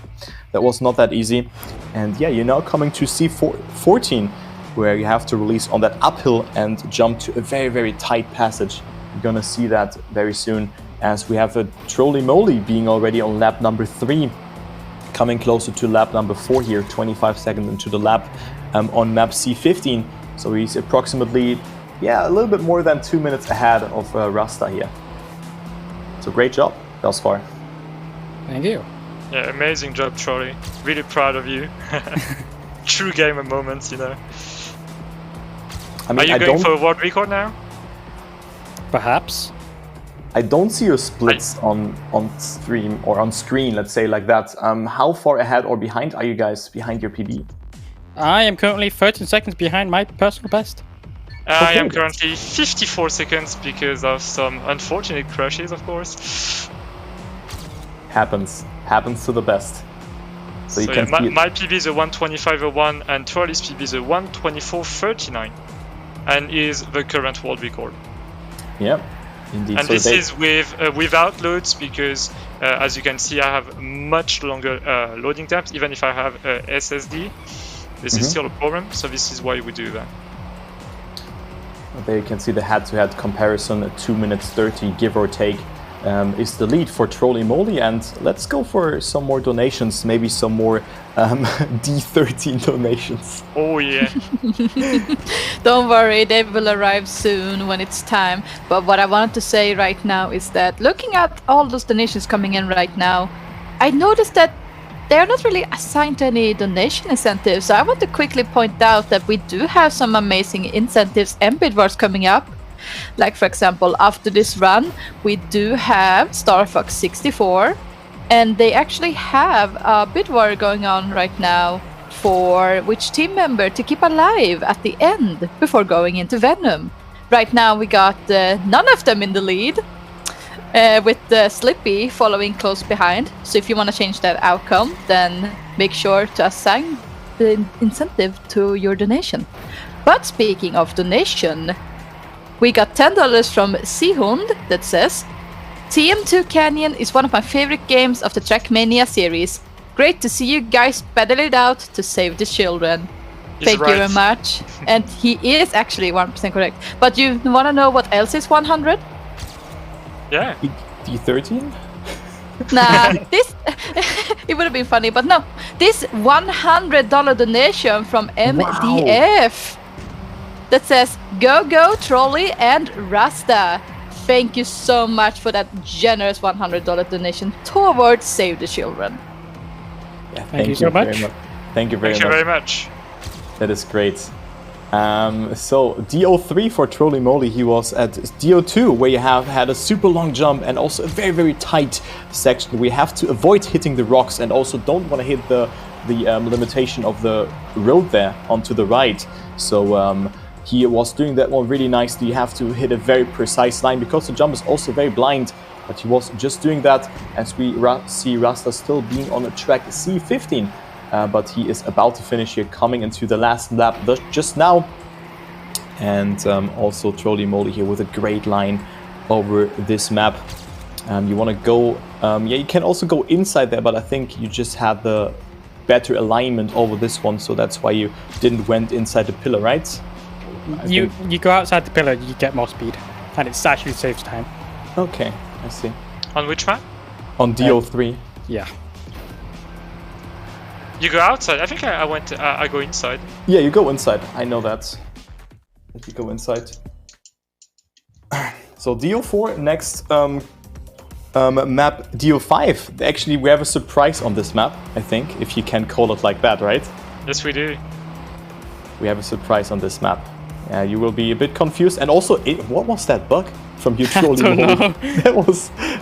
That was not that easy. And yeah, you're now coming to C14, where you have to release on that uphill and jump to a very, very tight passage. You're gonna see that very soon, as we have a TrolyMoly being already on lap number 3. Coming closer to lap number 4 here, 25 seconds into the lap on map C15. So he's approximately, a little bit more than 2 minutes ahead of Rasta here. So great job thus far. Thank you. Yeah, amazing job, Trolley. Really proud of you. True gamer moments, you know. I mean, Are you going for a world record now? Perhaps. I don't see your splits on stream or on screen, let's say like that. How far ahead or behind are you guys behind your PB? I am currently 13 seconds behind my personal best. I am currently 54 seconds because of some unfortunate crashes, of course. Happens to the best. So you can see my PB is a 125.01 and Trolley's PB is a 124.39 and is the current world record. Yeah. Indeed. And so this is without loads because, as you can see, I have much longer loading times, even if I have SSD. This is still a problem, so this is why we do that. There you can see the head-to-head comparison at 2 minutes 30, give or take, is the lead for TrolyMoly. And let's go for some more donations, maybe some more D13 donations. Oh yeah. Don't worry, they will arrive soon when it's time. But what I wanted to say right now is that looking at all those donations coming in right now, I noticed that they are not really assigned to any donation incentives. So I want to quickly point out that we do have some amazing incentives and bid wars coming up. Like for example, after this run, we do have StarFox 64. And they actually have a bid war going on right now. for which team member to keep alive at the end before going into Venom. Right now we got none of them in the lead, with Slippy following close behind. So if you want to change that outcome, then make sure to assign the incentive to your donation. But speaking of donation, we got $10 from Sihund that says, TM2 Canyon is one of my favorite games of the Trackmania series. Great to see you guys battle it out to save the children. Thank you very much. And he is actually 100% correct. But you want to know what else is 100? Yeah. D13? Nah, this it would have been funny, but no. This $100 donation from MDF that says go Trolley and Rasta. Thank you so much for that generous $100 donation towards Save the Children. Yeah, thank you so much. Thank you very much. That is great. So DO3 for TrolyMoly, he was at DO2, where you have had a super long jump and also a very, very tight section. We have to avoid hitting the rocks and also don't want to hit the limitation of the road there onto the right. So he was doing that one really nicely. You have to hit a very precise line because the jump is also very blind. But he was just doing that as we see Rastats still being on the track C15. But he is about to finish here, coming into the last lap just now. And also TrolyMoly here with a great line over this map. You want to go, yeah, you can also go inside there, but I think you just had the better alignment over this one, so that's why you didn't went inside the pillar, right? You go outside the pillar, you get more speed, and it actually saves time. Okay, I see. On which map? On DO3. Yeah. You go outside. I think I go inside. Yeah, you go inside. I know that. You go inside. So DO4 next. Map DO5. Actually, we have a surprise on this map, I think, if you can call it like that, right? Yes, we do. We have a surprise on this map. You will be a bit confused. And also, what was that bug from you, TrolyMoly?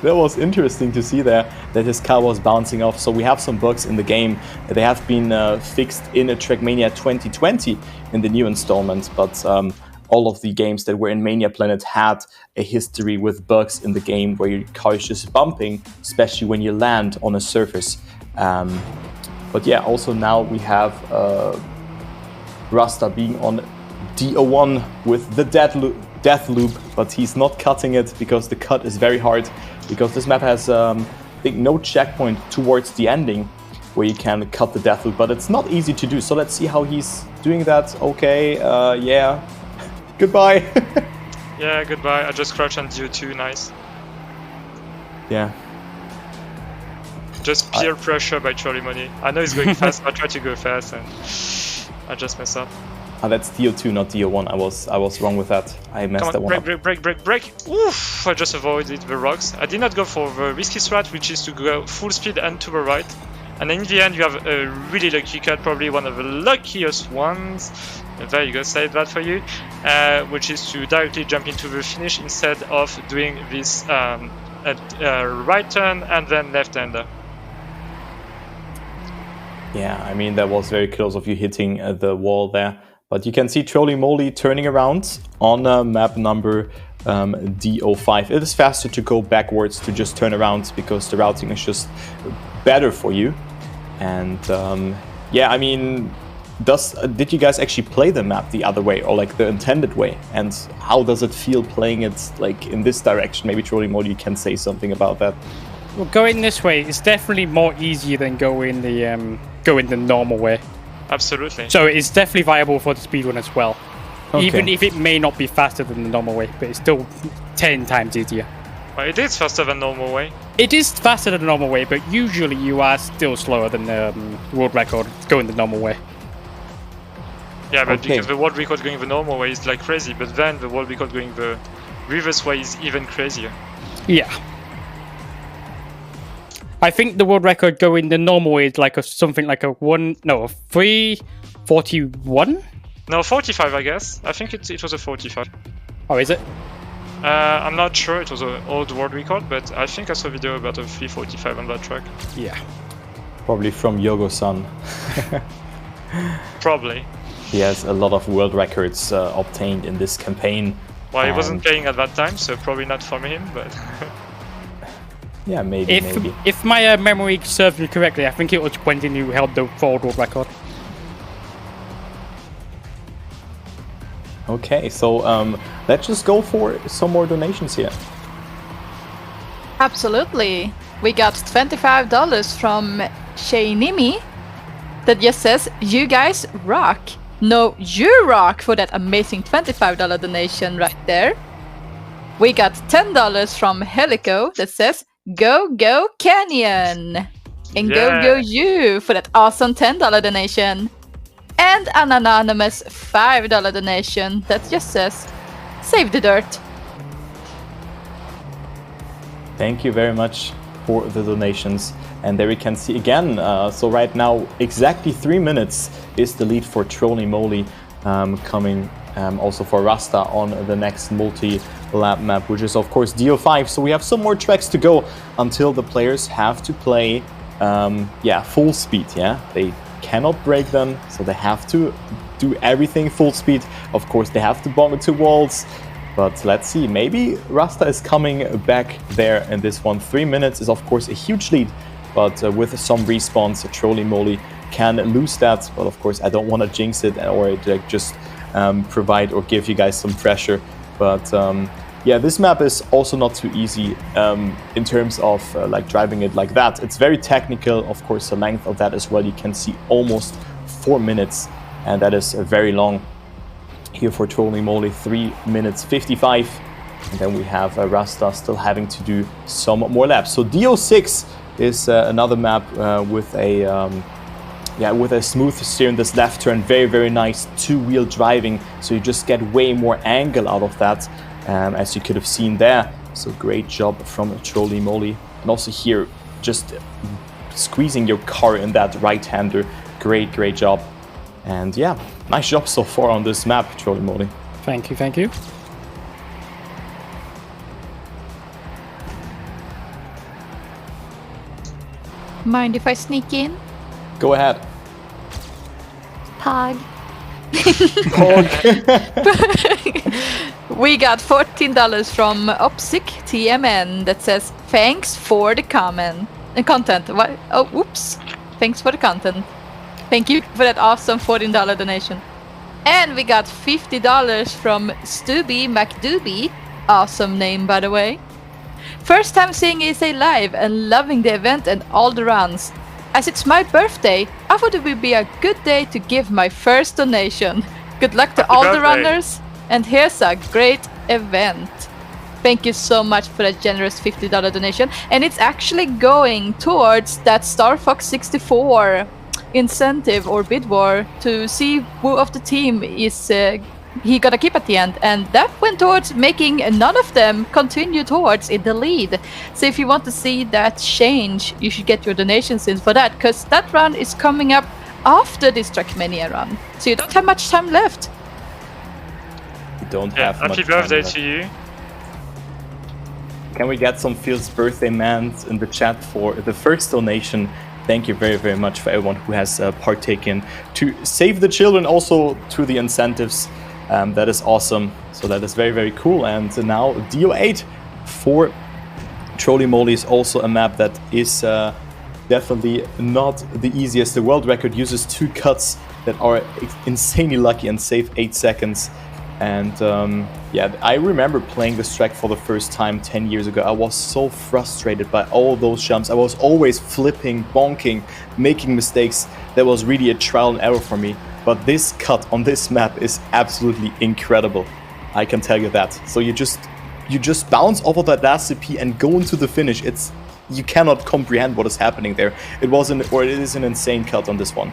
That was interesting to see there, that his car was bouncing off. So we have some bugs in the game. They have been fixed in a Trackmania 2020 in the new installment, but all of the games that were in ManiaPlanet had a history with bugs in the game where your car is just bumping, especially when you land on a surface. But yeah, also now we have Rasta being on DO1 with the death loop, but he's not cutting it because the cut is very hard, because this map has I think no checkpoint towards the ending where you can cut the death loop, but it's not easy to do. So let's see how he's doing that. Okay, yeah. Goodbye. Yeah, goodbye. I just crouched on DO2, nice. Yeah. Just peer pressure by TrolyMoly. I know he's going fast, but I try to go fast and I just mess up. That's DO2, not DO1. I was wrong with that. I messed that one up. Break. Oof! I just avoided the rocks. I did not go for the risky strat, which is to go full speed and to the right. And in the end, you have a really lucky cut, probably one of the luckiest ones. There you go, save that for you. Which is to directly jump into the finish instead of doing this right turn and then left-hander. Yeah, I mean, that was very close of you hitting the wall there. But you can see TrolyMoly turning around on map number DO5. It is faster to go backwards to just turn around because the routing is just better for you. And yeah, I mean, did you guys actually play the map the other way, or like the intended way? And how does it feel playing it like in this direction? Maybe TrolyMoly can say something about that. Well, going this way is definitely more easier than going the normal way. Absolutely. So it's definitely viable for the speedrun as well. Okay. Even if it may not be faster than the normal way, but it's still 10 times easier. Well, it is faster than normal way. It is faster than the normal way, but usually you are still slower than the world record going the normal way. Yeah, but because the world record going the normal way is like crazy, but then the world record going the reverse way is even crazier. Yeah. I think the world record going the normal way is like something like a 3:41? No, 45, I guess. I think it was a 45. Oh, is it? I'm not sure. It was an old world record, but I think I saw a video about a 3:45 on that track. Yeah. Probably from Yogo-san. Probably. He has a lot of world records obtained in this campaign. Well, he wasn't playing at that time, so probably not from him, but... Yeah, maybe. If my memory serves me correctly, I think it was Quentin who held the world record. Okay, so let's just go for some more donations here. Absolutely. We got $25 from Shaynimi that just says, "You guys rock." No, you rock for that amazing $25 donation right there. We got $10 from Helico that says, "Go, go, Canyon." And go, go, you for that awesome $10 donation. And an anonymous $5 donation that just says, "Save the dirt." Thank you very much for the donations. And there we can see again, so right now exactly 3 minutes is the lead for TrolyMoly, coming also for Rasta on the next multi-lap map, which is of course DO5. So we have some more tracks to go until the players have to play full speed. They cannot break them, so they have to do everything full speed. Of course they have to bomb into walls, but let's see, maybe Rasta is coming back there in this one. 3 minutes is of course a huge lead, but with some respawns, TrolyMoly can lose that. But of course I don't want to jinx it or just provide or give you guys some pressure. But yeah, this map is also not too easy in terms of driving it like that. It's very technical. Of course, the length of that as well, you can see almost 4 minutes, and that is very long here for TrolyMoly. 3 minutes 55, and then we have Rasta still having to do some more laps. So DO6 is another map with a smooth steer in this left turn. Very, very nice two-wheel driving, so you just get way more angle out of that, as you could have seen there. So great job from TrolyMoly. And also here, just squeezing your car in that right-hander. Great, great job. And yeah, nice job so far on this map, TrolyMoly. Thank you, thank you. Mind if I sneak in? Go ahead. Pog. We got $14 from Opsic TMN that says, "Thanks for the content." What? Oh, whoops. Thanks for the content. Thank you for that awesome $14 donation. And we got $50 from Stubby McDoobie. Awesome name, by the way. "First time seeing ESA live and loving the event and all the runs. As it's my birthday, I thought it would be a good day to give my first donation. Good luck to all the runners, and here's a great event." Thank you so much for that generous $50 donation. And it's actually going towards that Star Fox 64 incentive or bid war to see who of the team is he gonna keep at the end, and that went towards making none of them continue towards in the lead. So if you want to see that change, you should get your donations in for that, because that run is coming up after this Trackmania run, so you don't have much time left. You don't have much happy time birthday left. to you. Can we get some Field's birthday man in the chat for the first donation? Thank you very, very much for everyone who has partaken to save the children, also through the incentives. That is awesome. So that is very, very cool. And now DO8 for TrolyMoly is also a map that is definitely not the easiest. The world record uses 2 cuts that are insanely lucky and save 8 seconds. And yeah, I remember playing this track for the first time 10 years ago. I was so frustrated by all those jumps. I was always flipping, bonking, making mistakes. That was really a trial and error for me. But this cut on this map is absolutely incredible. I can tell you that. So you just bounce off of that last CP and go into the finish. You cannot comprehend what is happening there. It is an insane cut on this one.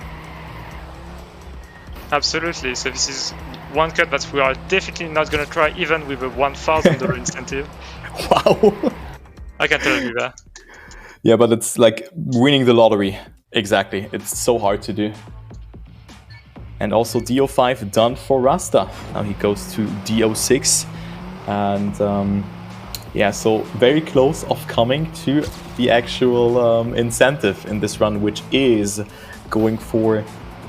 Absolutely. So this is one cut that we are definitely not going to try, even with a $1,000 incentive. Wow. I can tell you that. Yeah, but it's like winning the lottery. Exactly. It's so hard to do. And also DO5 done for Rasta. Now he goes to DO6. And yeah, so very close of coming to the actual incentive in this run, which is going for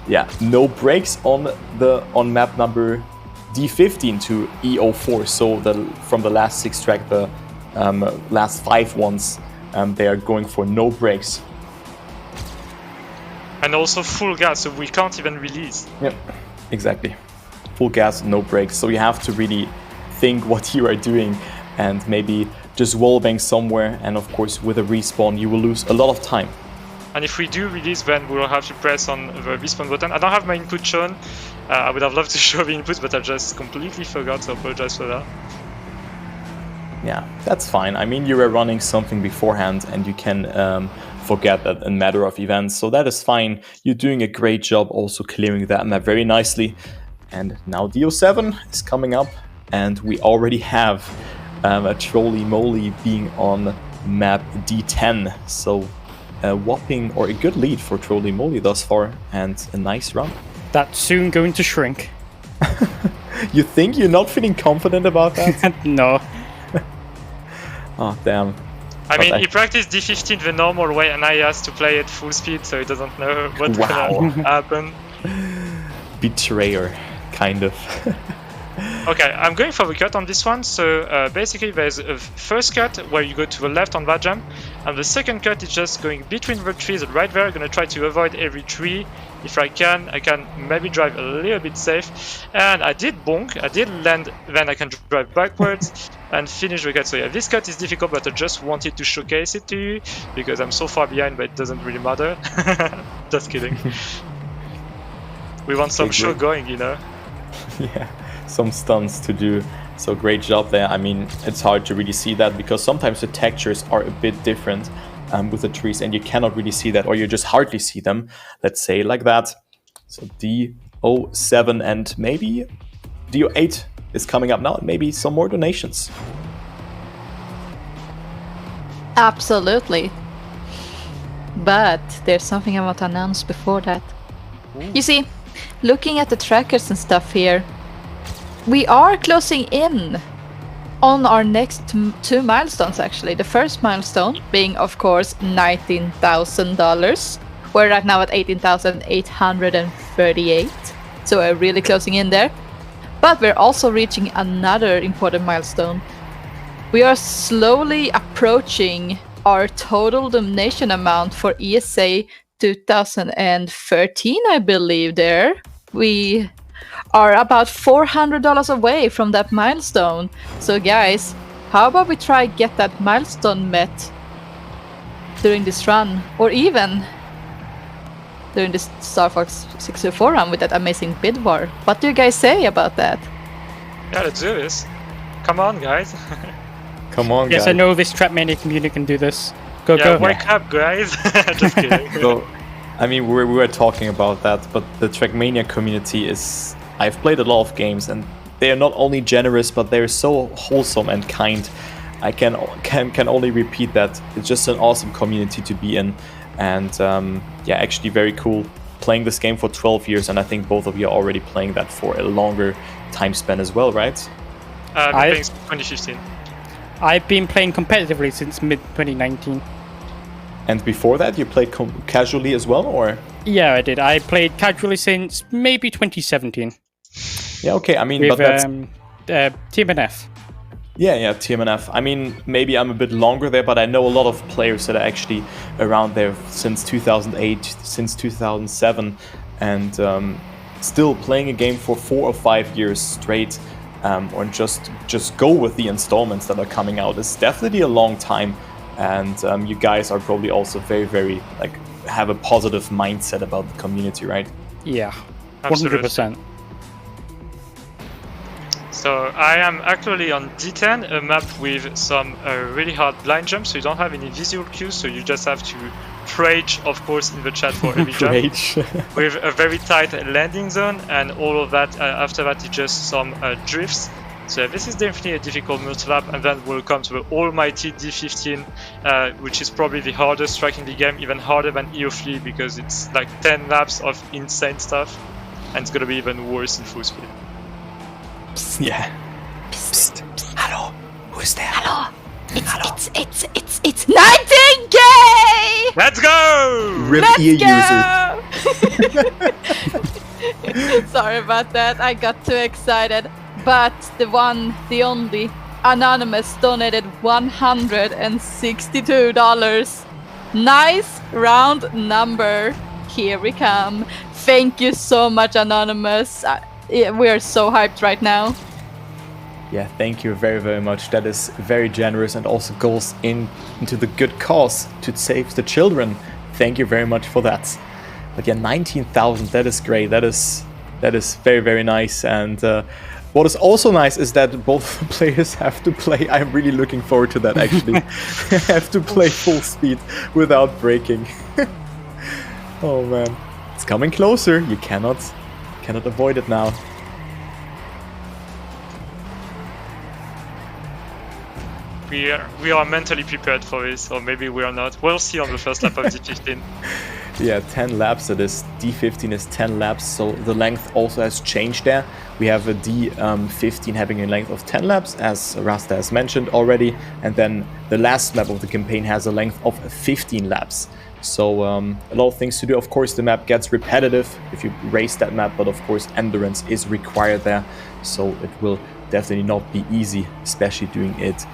yeah, no brakes on map number D15 to E04. So from the last 6 track, the last 5 ones, they are going for no brakes. And also full gas, so we can't even release. Yep, exactly. Full gas, no brakes. So you have to really think what you are doing and maybe just wallbang somewhere. And of course, with a respawn, you will lose a lot of time. And if we do release, then we will have to press on the respawn button. I don't have my input shown. I would have loved to show the inputs, but I just completely forgot, so I apologize for that. Yeah, that's fine. I mean, you were running something beforehand and you can forget that in a matter of events. So that is fine. You're doing a great job also clearing that map very nicely. And now DO7 is coming up and we already have a MrTrolyMoly being on map D10. So a whopping or a good lead for MrTrolyMoly thus far and a nice run. That's soon going to shrink. You think you're not feeling confident about that? No. Oh, damn. I mean, he practiced D15 the normal way, and I asked to play at full speed, so he doesn't know what's gonna happen. Betrayer, kind of. Okay, I'm going for the cut on this one. So basically, there's a first cut where you go to the left on that jump, and the second cut is just going between the trees right there. I'm gonna try to avoid every tree if I can. I can maybe drive a little bit safe, and I did bonk. I did land. Then I can drive backwards and finish the cut. So yeah, this cut is difficult, but I just wanted to showcase it to you because I'm so far behind, but it doesn't really matter. Just kidding. We want some show going, you know. Yeah. Some stunts to do, so great job there. I mean, it's hard to really see that because sometimes the textures are a bit different with the trees and you cannot really see that, or you just hardly see them, let's say like that. So D07 and maybe D08 is coming up now, and maybe some more donations. Absolutely. But there's something I want to announce before that. You see, looking at the trackers and stuff here, we are closing in on our next 2 milestones actually. The first milestone being, of course, $19,000. We're right now at 18,838. So we're really closing in there. But we're also reaching another important milestone. We are slowly approaching our total donation amount for ESA 2013, I believe there. We are about $400 away from that milestone. So guys, how about we try get that milestone met during this run, or even during this Star Fox 64 run with that amazing bid war? What do you guys say about that? Yeah, let's do this. Come on, guys. Come on, yes, guys. I know this Trackmania community can do this. Go, yeah, go. Wake up, guys. Just kidding. So, I mean, we were talking about that, but the Trackmania community is... I've played a lot of games, and they are not only generous, but they're so wholesome and kind. I can only repeat that. It's just an awesome community to be in, and yeah, actually very cool. Playing this game for 12 years, and I think both of you are already playing that for a longer time span as well, right? I've been playing since 2015. I've been playing competitively since mid-2019. And before that, you played casually as well, or? Yeah, I did. I played casually since maybe 2017. Yeah, okay. I mean, with, but that's TMNF. Yeah, TMNF. I mean, maybe I'm a bit longer there, but I know a lot of players that are actually around there since 2008, since 2007, and still playing a game for 4 or 5 years straight, or just go with the installments that are coming out. It's definitely a long time, and you guys are probably also very, very like have a positive mindset about the community, right? Yeah, Absolutely. 100%. So I am actually on D10, a map with some really hard blind jumps, so you don't have any visual cues, so you just have to rage, of course, in the chat for every jump. With a very tight landing zone, and all of that, after that is just some drifts. So this is definitely a difficult multi-lap, and then we'll come to the almighty D15, which is probably the hardest track in the game, even harder than EO3, because it's like 10 laps of insane stuff, and it's gonna be even worse in full speed. Yeah. Psst. Hello. Who's there? Hello. It's 19K! Let's go! Rip Let's ear go! user. Sorry about that. I got too excited. But the only Anonymous donated $162. Nice round number. Here we come. Thank you so much, Anonymous. We are so hyped right now. Yeah, thank you very, very much. That is very generous and also goes into the good cause to save the children. Thank you very much for that. But yeah, 19,000, that is great. That is very, very nice. And what is also nice is that both players have to play. I'm really looking forward to that, actually. Have to play full speed without breaking. Oh man, it's coming closer. You cannot avoid it now. We are mentally prepared for this, or maybe we are not. We'll see on the first lap of D15. Yeah, 10 laps it is. D15 is 10 laps, so the length also has changed there. We have a D15 having a length of 10 laps, as Rasta has mentioned already, and then the last map of the campaign has a length of 15 laps. So a lot of things to do. Of course, the map gets repetitive if you race that map, but of course endurance is required there, so it will definitely not be easy, especially doing it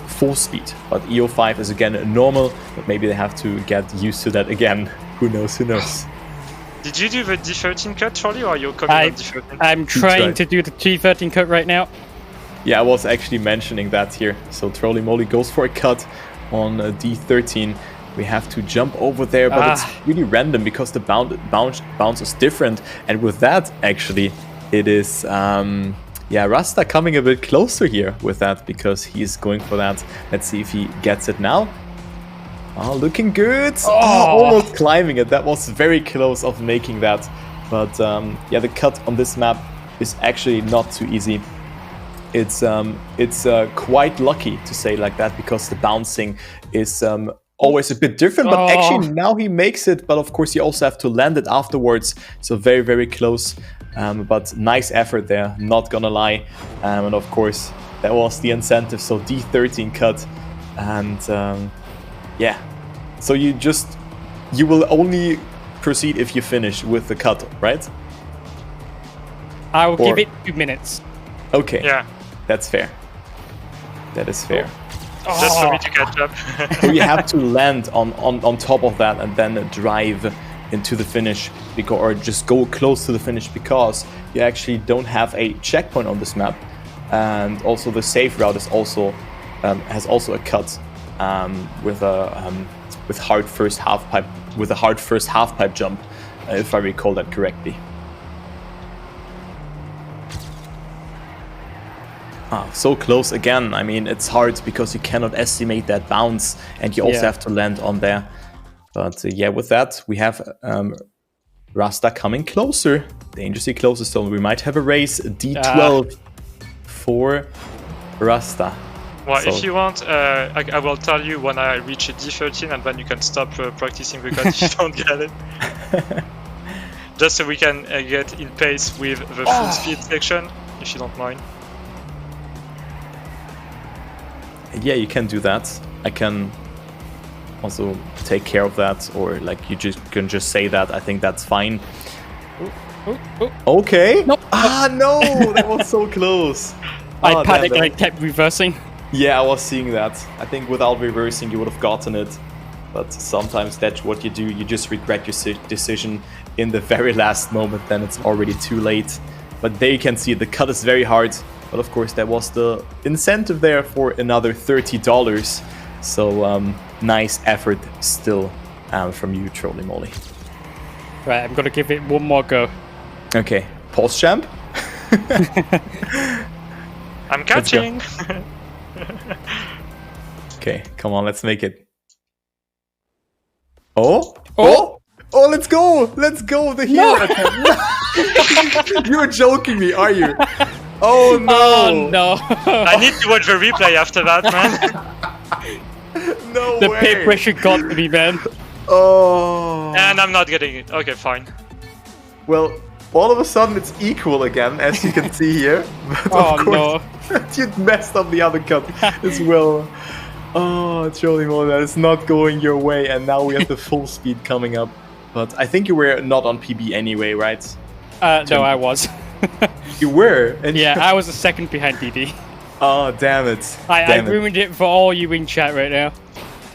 full speed. But EO5 is again normal, but maybe they have to get used to that again. Who knows, who knows. Did you do the D13 cut, Trolley, or are you coming on D13? I'm trying to do the D13 cut right now. Yeah, I was actually mentioning that here. So TrolyMoly goes for a cut on D13. We have to jump over there, but it's really random because the bounce is different. And with that, actually, it is... yeah, Rasta coming a bit closer here with that because he's going for that. Let's see if he gets it now. Oh, looking good. Oh, almost climbing it. That was very close of making that. But yeah, the cut on this map is actually not too easy. It's quite lucky to say like that because the bouncing is always a bit different. But actually now he makes it. But of course you also have to land it afterwards. So very, very close. But nice effort there, not gonna lie. And of course, that was the incentive. So D13 cut. And yeah, so you will only proceed if you finish with the cut, right? I will give it 2 minutes. Okay, Yeah. that's fair. That is fair. Just for me to catch up. So you have to land on top of that and then drive into the finish, or just go close to the finish because you actually don't have a checkpoint on this map, and also the safe route is also has also a cut with a hard first half pipe jump, if I recall that correctly. So close again. I mean, it's hard because you cannot estimate that bounce, and you also have to land on there. But yeah, with that, we have Rasta coming closer, dangerously closer. So we might have a race D12 for Rasta. Well, if you want, I will tell you when I reach a D13, and then you can stop practicing because if you don't get it. Just so we can get in pace with the full speed section, if you don't mind. Yeah, you can do that. I can also take care of that, or like you can just say that. I think that's fine. Okay. No. No, that was so close. I panicked and I kept reversing. Yeah, I was seeing that. I think without reversing you would have gotten it. But sometimes that's what you do. You just regret your decision in the very last moment, then it's already too late. But there you can see the cut is very hard. But of course that was the incentive there for another $30. So nice effort still from you, TrolyMoly. Right, I'm gonna give it one more go. Okay, pulse champ. I'm catching. Okay, come on, let's make it. Oh, let's go! Let's go! The hero attempt. You're joking me, are you? Oh no! Oh no! I need to watch the replay after that, man. No the way! peer pressure got to me, man. Oh. And I'm not getting it. Okay, fine. Well, all of a sudden it's equal again, as you can see here. But of course, you messed up the other cut as well. Oh, TrolyMoly, that is not going your way, and now we have the full speed coming up. But I think you were not on PB anyway, right? No, I was. You were? And Yeah, I was a second behind PB. Oh, damn it. I ruined it for all you in chat right now.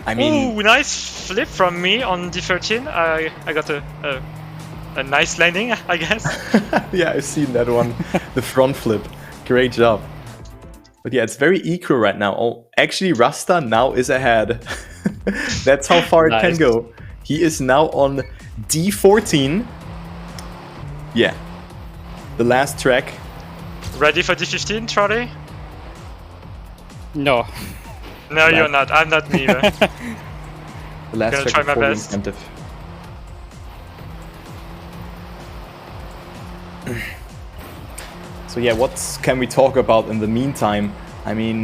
I mean... Ooh, nice flip from me on D13. I got a nice landing, I guess. Yeah, I've seen that one. The front flip. Great job. But yeah, it's very equal right now. Oh, actually, Rasta now is ahead. That's how far it can go. He is now on D14. Yeah. The last track. Ready for D15, Trolley? No. No, you're not. I'm not neither. The last Gonna track try my before the best. incentive. So yeah, what can we talk about in the meantime? I mean,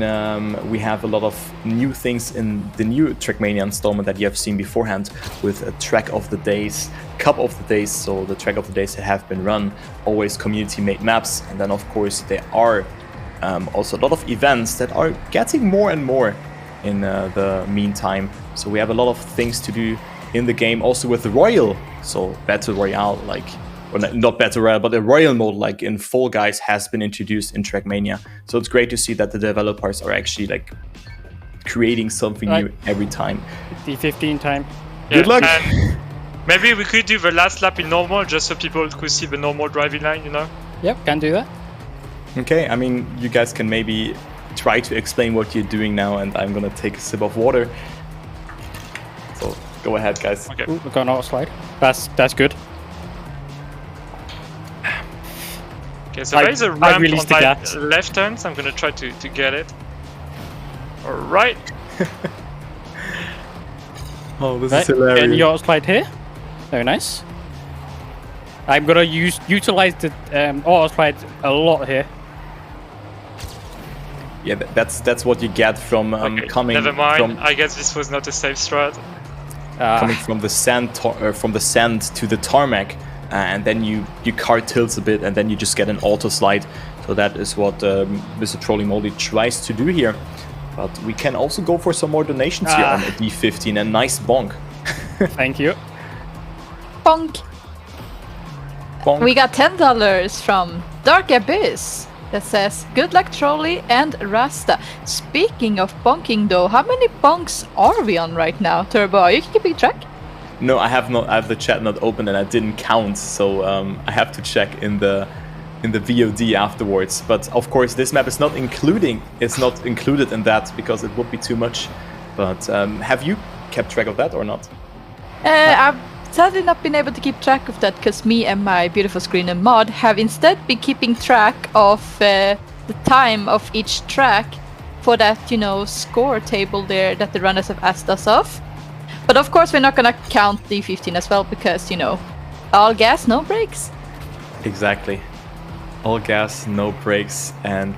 we have a lot of new things in the new Trackmania installment that you have seen beforehand with a track of the days, cup of the days, so the track of the days that have been run, always community-made maps, and then of course there are also a lot of events that are getting more and more in the meantime. So we have a lot of things to do in the game, also with the Royal, so Battle Royale, like, or not Battle Royale, but the Royal mode, like in Fall Guys, has been introduced in Trackmania. So it's great to see that the developers are actually like creating something new every time. D15 time. Yeah, Good luck! and maybe we could do the last lap in normal, just so people could see the normal driving line, you know? Yep, can do that. Okay, I mean, you guys can maybe try to explain what you're doing now, and I'm gonna take a sip of water. So go ahead, guys. Okay. Ooh, we're going auto slide. That's good. Okay, so there is a ramp on released the my gas. left turn, so I'm gonna try to get it. Alright. Oh, this Right, is hilarious. and you auto slide here. Very nice. I'm gonna utilize the auto slide a lot here. Yeah, that's what you get from Okay, coming never mind. from I guess this was not a safe strat. coming from the sand to the tarmac, and then you car tilts a bit, and then you just get an auto slide. So that is what MrTrolyMoly tries to do here. But we can also go for some more donations here on a D15, and nice bonk. Thank you. Bonk. Bonk. We got $10 from Dark Abyss that says, "Good luck, Trolley and Rasta." Speaking of bonking, though, how many bonks are we on right now, Turbo? Are you keeping track? No, I have not. I have the chat not open, and I didn't count, so I have to check in the VOD afterwards. But of course, this map is not included in that because it would be too much. But have you kept track of that or not? I've sadly not been able to keep track of that because me and my beautiful screen and mod have instead been keeping track of the time of each track for that, score table there that the runners have asked us of. But of course, we're not gonna count D15 as well because, all gas, no brakes. Exactly. All gas, no brakes, and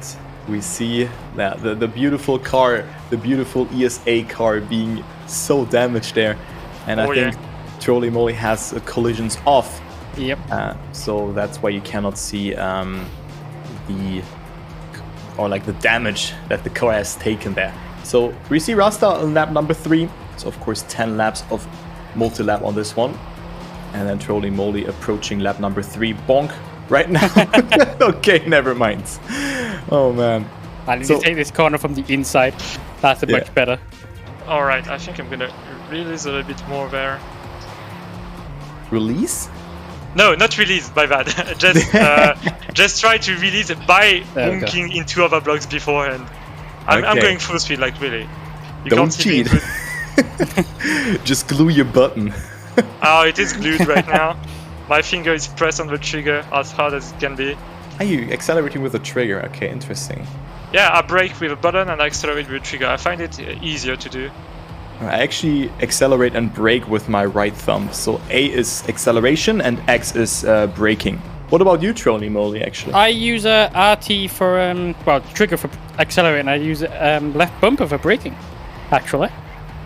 we see that the beautiful car, the beautiful ESA car being so damaged there. And I think TrolyMoly has collisions off. Yep. So that's why you cannot see the damage that the car has taken there. So we see Rasta on lap number 3. So of course 10 laps of multi-lap on this one. And then TrolyMoly approaching lap number 3. Bonk right now. Okay, never mind. Oh man. I need to take this corner from the inside. That's much better. Alright, I think I'm gonna release a little bit more there. Release? No, not release, my bad. Just try to release by bonking into other blocks beforehand. I'm going full speed, like really. You Don't can't see cheat. me. Just glue your button. Oh, it is glued right now. My finger is pressed on the trigger as hard as it can be. Are you accelerating with the trigger? Okay, interesting. Yeah, I brake with a button and I accelerate with a trigger. I find it easier to do. I actually accelerate and brake with my right thumb. So A is acceleration and X is braking. What about you, TrolyMoly, actually? I use a RT for, trigger for accelerate, and I use left bumper for braking, actually.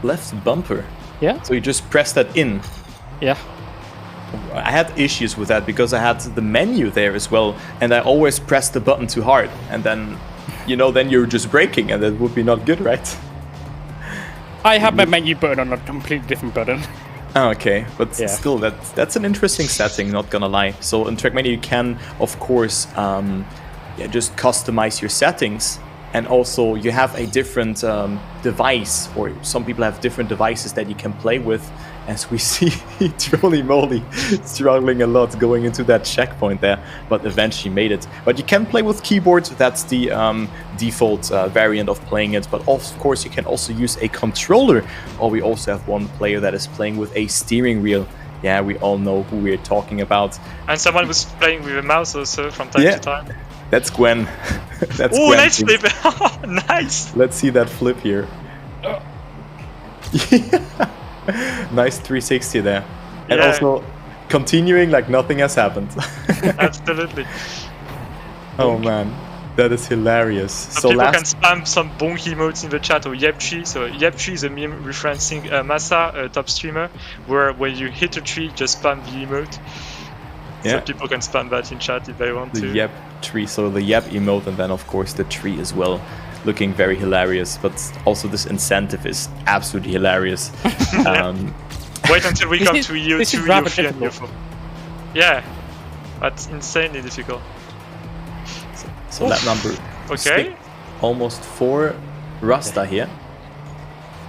Left bumper? Yeah. So you just press that in? Yeah. I had issues with that because I had the menu there as well, and I always pressed the button too hard, and then, then you're just braking, and that would be not good, right? I have my menu button on a completely different button. Okay, but still, that's an interesting setting, not gonna lie. So in Trackmania you can, of course, just customize your settings, and also you have a different device, or some people have different devices that you can play with. As we see TrolyMoly struggling a lot going into that checkpoint there, but eventually made it. But you can play with keyboard, that's the default variant of playing it, but of course you can also use a controller, or we also have one player that is playing with a steering wheel. Yeah, we all know who we're talking about. And someone was playing with a mouse also from time to time. That's Gwen. That's Gwen. Nice team. flip! Nice! Let's see that flip here. Nice 360 there. And also continuing like nothing has happened. Absolutely. Oh man, that is hilarious. So people can spam some bonk emotes in the chat, or Yep3. So Yep3 is a meme referencing Massa, a top streamer, where when you hit a tree, just spam the emote. So people can spam that in chat if they want to. The Yep3, so the Yep emote, and then of course the tree as well. Looking very hilarious, but also this incentive is absolutely hilarious. Wait until we come to EU2, EU3 and EU4. Yeah, that's insanely difficult. So lap number almost 4, Rasta here,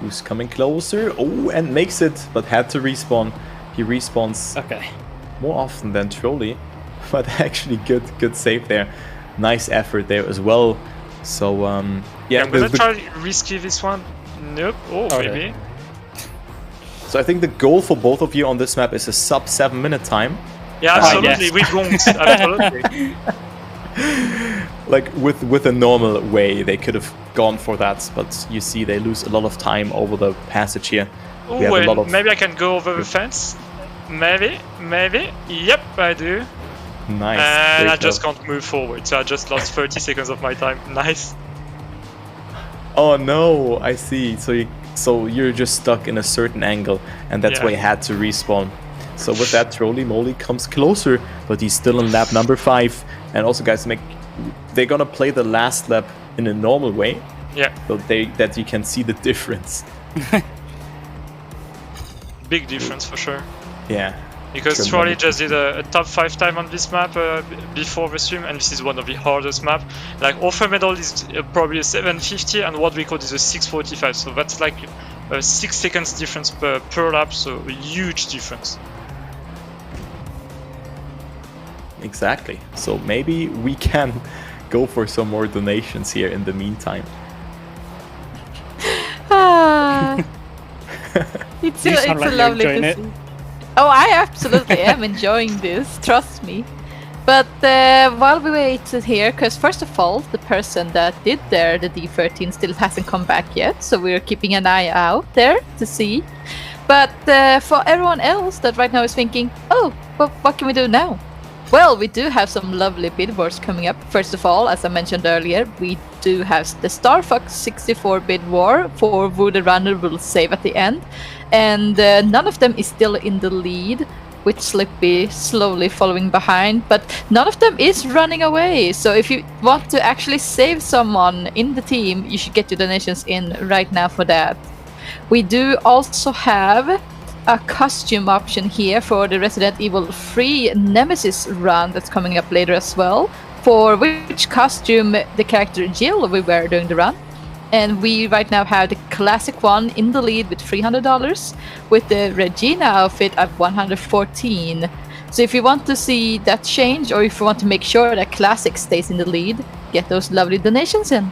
who's coming closer. Oh, and makes it, but had to respawn. He respawns more often than Troly, but actually good save there. Nice effort there as well. So yeah, I'm gonna try risky this one. Nope. Oh, maybe. So I think the goal for both of you on this map is a sub 7-minute time. Yeah, absolutely. We won't. Absolutely. Like with a normal way, they could have gone for that, but you see they lose a lot of time over the passage here. Oh, maybe I can go over the fence. Maybe. Yep, I do. Nice. And I just can't move forward, so I just lost 30 seconds of my time. Nice. Oh no, I see. So you're just stuck in a certain angle, and that's why you had to respawn. So with that, TrolyMoly comes closer, but he's still in lap number 5. And also, guys, they're gonna play the last lap in a normal way. Yeah. So that you can see the difference. Big difference for sure. Yeah. Because Troly just did a top 5 time on this map before the stream, and this is one of the hardest maps. Like offer medal is probably a 750, and world record is a 645. So that's like a 6 seconds difference per lap. So a huge difference. Exactly. So maybe we can go for some more donations here in the meantime. It's a lovely to see. Oh, I absolutely am enjoying this, trust me. But while we wait here, because first of all, the person that did the D13 still hasn't come back yet, so we're keeping an eye out there to see. But for everyone else that right now is thinking, oh, but what can we do now? Well, we do have some lovely bid wars coming up. First of all, as I mentioned earlier, we do have the Star Fox 64 bid war for who the runner will save at the end. And none of them is still in the lead, with Slippy slowly following behind, but none of them is running away. So if you want to actually save someone in the team, you should get your donations in right now for that. We do also have a costume option here for the Resident Evil 3 Nemesis run that's coming up later as well, for which costume the character Jill will wear during the run. And we right now have the classic one in the lead with $300, with the Regina outfit at $114. So if you want to see that change, or if you want to make sure that classic stays in the lead, get those lovely donations in.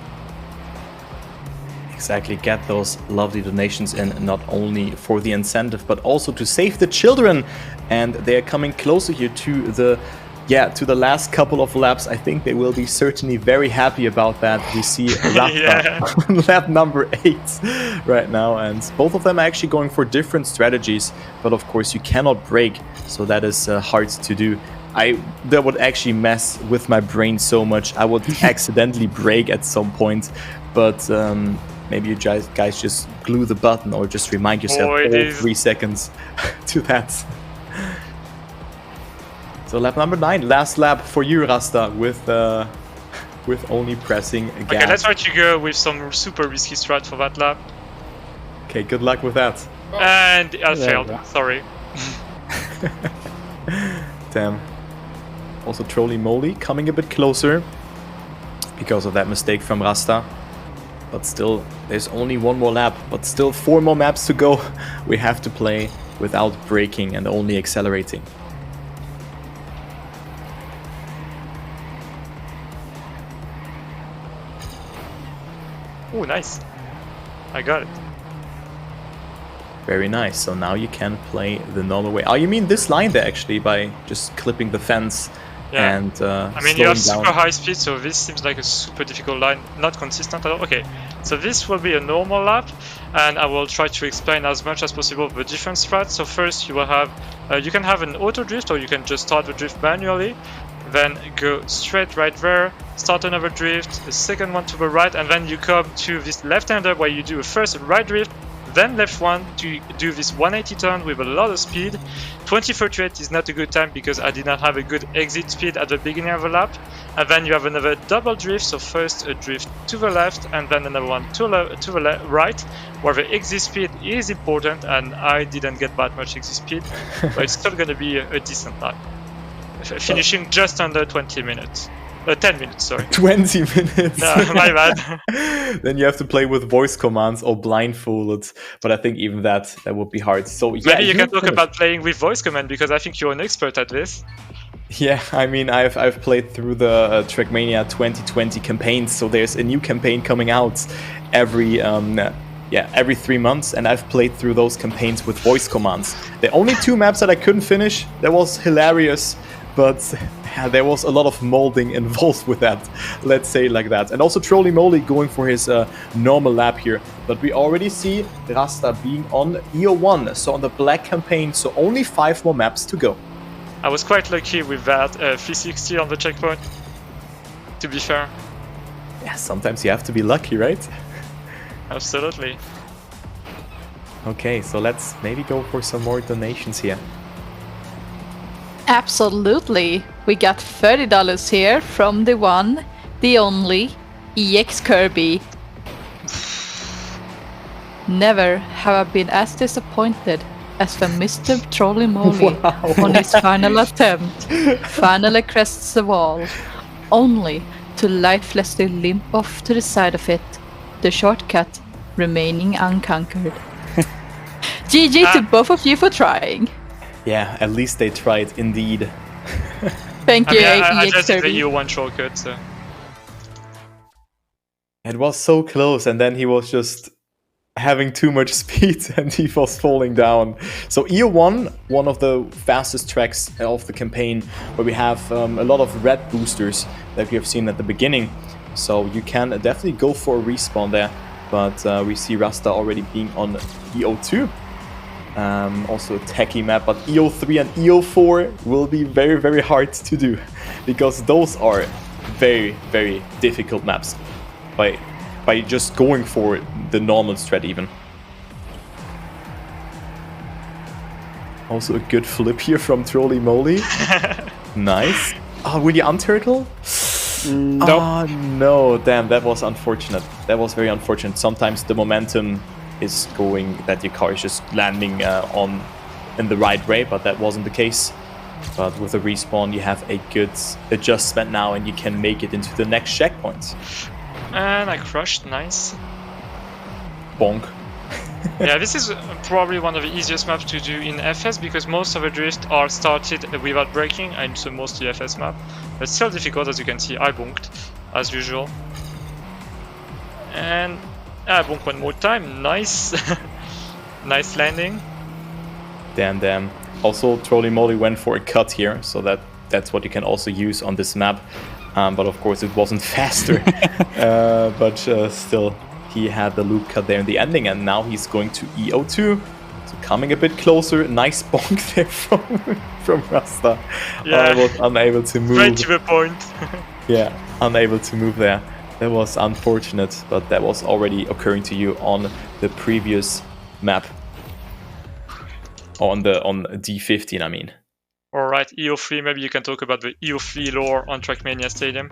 Exactly, get those lovely donations in, not only for the incentive, but also to save the children. And they're coming closer here to the last couple of laps. I think they will be certainly very happy about that. We see Rastats lap number 8 right now, and both of them are actually going for different strategies, but of course you cannot brake, so that is hard to do. That would actually mess with my brain so much. I would accidentally brake at some point, but maybe you guys just glue the button, or just remind yourself all 3 seconds to that. So lap number 9, last lap for you, Rasta, with only pressing gas. Okay, let's try to go with some super risky strat for that lap. Okay, good luck with that. And I There failed. we go. Sorry. Damn. Also, TrolyMoly coming a bit closer because of that mistake from Rasta. But still, there's only one more lap. But still, 4 more maps to go. We have to play without braking and only accelerating. Oh, nice. I got it. Very nice. So now you can play the normal way. Oh, you mean this line there actually by just clipping the fence and I mean, you have slowing super down. high speed, so this seems like a super difficult line, not consistent at all. Okay, so this will be a normal lap, and I will try to explain as much as possible the different strats. So first, you will have, you can have an auto drift, or you can just start the drift manually, then go straight right there, start another drift, a second one to the right, and then you come to this left-hander where you do a first right drift, then left one to do this 180 turn with a lot of speed. 2038 is not a good time because I did not have a good exit speed at the beginning of the lap. And then you have another double drift, so first a drift to the left and then another one to the right, where the exit speed is important, and I didn't get that much exit speed, but it's still going to be a decent lap. Finishing just under 20 minutes. 10 minutes, sorry. 20 minutes. No, my bad. Then you have to play with voice commands or blindfolded. But I think even that would be hard. So yeah, Maybe you can talk about playing with voice command, because I think you're an expert at this. Yeah, I mean, I've played through the Trackmania 2020 campaigns, so there's a new campaign coming out every 3 months, and I've played through those campaigns with voice commands. The only 2 maps that I couldn't finish, that was hilarious, but there was a lot of molding involved with that, let's say like that. And also TrolyMoly going for his normal lap here, but we already see Rasta being on EO1, so on the black campaign, so only 5 more maps to go. I was quite lucky with that 360 on the checkpoint, to be fair. Yeah, sometimes you have to be lucky, right? Absolutely. Okay, so let's maybe go for some more donations here. Absolutely. We got $30 here from the one, the only, EX Kirby. Never have I been as disappointed as when MrTrolyMoly on his final attempt finally crests the wall, only to lifelessly limp off to the side of it, the shortcut remaining unconquered. GG to both of you for trying. Yeah, at least they tried, indeed. Thank you, I EX just did the Kirby. EU1 shortcut, so. It was so close, and then he was just having too much speed and he was falling down. So EO1, one of the fastest tracks of the campaign, where we have a lot of red boosters that we have seen at the beginning. So you can definitely go for a respawn there, but we see Rasta already being on EO2. Also a techie map, but EO3 and EO4 will be very, very hard to do, because those are very, very difficult maps by just going for the normal strat even. Also a good flip here from TrolyMoly. Nice. Oh, will you unturtle? Nope. Oh, no, damn, that was unfortunate. That was very unfortunate. Sometimes the momentum is going that your car is just landing in the right way, but that wasn't the case. But with a respawn, you have a good adjustment now, and you can make it into the next checkpoint. And I crushed, nice. Bonk. Yeah, this is probably one of the easiest maps to do in FS, because most of the drifts are started without braking, and it's a mostly FS map. But still difficult, as you can see. I bonked, as usual. And I bonked one more time, nice. Nice landing. Damn. Also, TrolyMoly went for a cut here, so that's what you can also use on this map. But of course, it wasn't faster. But still, he had the loop cut there in the ending, and now he's going to EO2. So coming a bit closer. Nice bonk there from Rasta. Yeah. I was unable to move. Right to the point. Yeah, unable to move there. That was unfortunate, but that was already occurring to you on the previous map. On D15, I mean. Alright, EO3, maybe you can talk about the EO3 lore on Trackmania Stadium.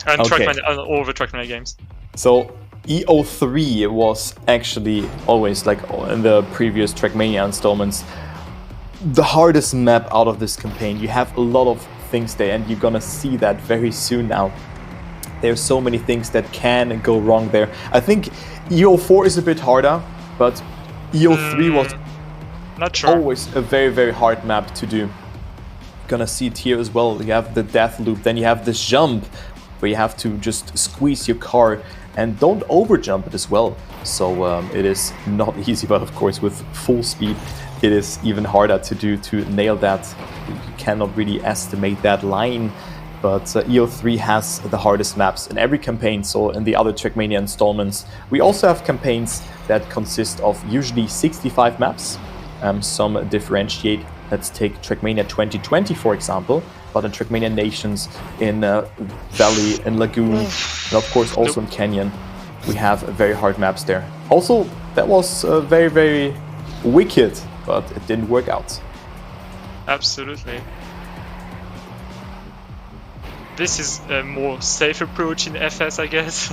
And Okay. Trackmania, on all the Trackmania games. So EO3 was actually always, like in the previous Trackmania installments, the hardest map out of this campaign. You have a lot of things there, and you're gonna see that very soon now. There's so many things that can go wrong there. I think EO4 is a bit harder, but EO3 was not sure. always a very, very hard map to do. Gonna see it here as well. You have the death loop, then you have this jump where you have to just squeeze your car and don't over jump it as well. So it is not easy, but of course with full speed it is even harder to do, to nail that. You cannot really estimate that line, but EO3 has the hardest maps in every campaign. So in the other Trackmania installments we also have campaigns that consist of usually 65 maps. Some differentiate. Let's take Trackmania 2020 for example, but in Trackmania Nations, in Valley, in Lagoon, and of course also in Canyon, we have very hard maps there. Also, that was very, very wicked, but it didn't work out. Absolutely. This is a more safe approach in FS, I guess.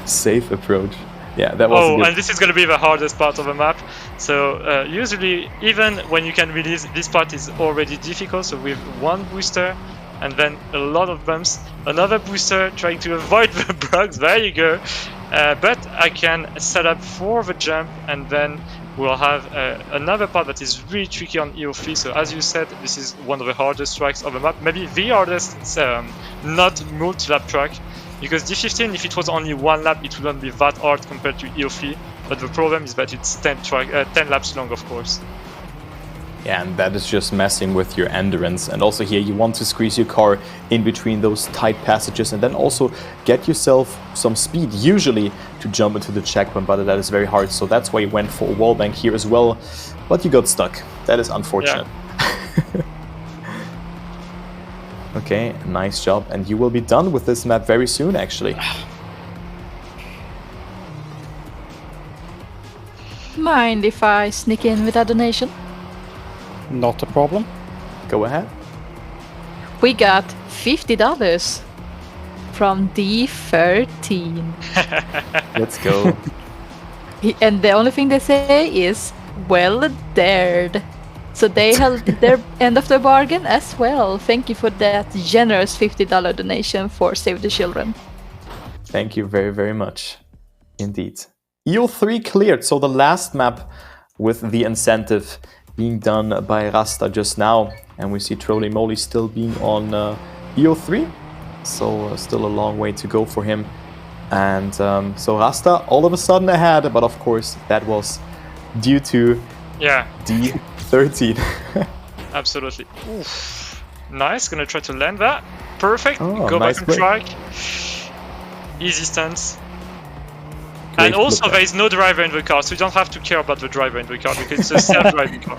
Safe approach. Yeah, that was. Oh, and this is going to be the hardest part of the map. So usually, even when you can release, this part is already difficult. So with one booster, and then a lot of bumps, another booster trying to avoid the bugs. There you go. But I can set up for the jump, and then we'll have another part that is really tricky on EO3. So as you said, this is one of the hardest tracks of the map. Maybe the hardest, not multi-lap track. Because D15, if it was only one lap, it wouldn't be that hard compared to EO3. But the problem is that it's 10 laps long, of course. Yeah, and that is just messing with your endurance. And also here you want to squeeze your car in between those tight passages and then also get yourself some speed, usually to jump into the checkpoint, but that is very hard. So that's why you went for a wallbang here as well, but you got stuck. That is unfortunate. Yeah. Okay, nice job. And you will be done with this map very soon, actually. Mind if I sneak in with a donation? Not a problem. Go ahead. We got $50 from D13. Let's go. And the only thing they say is, well dared. So they held their end of the bargain as well. Thank you for that generous $50 donation for Save the Children. Thank you very, very much. Indeed. EO3 cleared. So the last map with the incentive being done by Rasta just now. And we see TrolyMoly still being on EO3. So still a long way to go for him. And so Rasta all of a sudden ahead. But of course, that was due to D13. Absolutely. Oof. Nice. Gonna try to land that. Perfect. Oh, go nice back on track. Easy stance. And also, there is no driver in the car, so you don't have to care about the driver in the car because it's a self-driving car.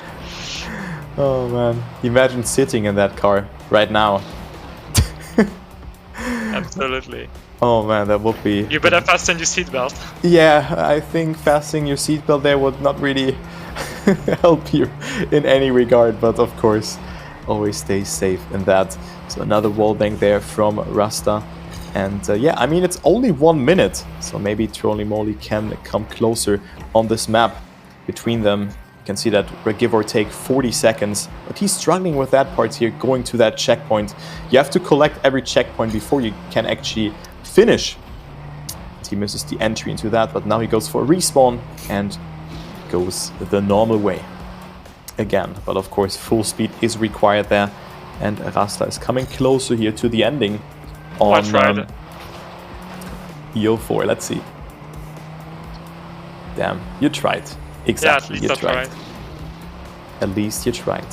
Oh man, imagine sitting in that car right now. Absolutely. Oh man, that would be... You better fasten your seatbelt. Yeah, I think fastening your seatbelt there would not really help you in any regard, but of course, always stay safe in that. So another wallbang there from Rasta. And yeah, I mean, it's only 1 minute, so maybe TrolyMoly can come closer on this map. Between them, you can see that we give or take 40 seconds, but he's struggling with that part here, going to that checkpoint. You have to collect every checkpoint before you can actually finish. He misses the entry into that, but now he goes for a respawn and goes the normal way again. But of course, full speed is required there, and Rasta is coming closer here to the ending. On EO4, let's see. Damn, you tried. Exactly, you tried. At least you tried.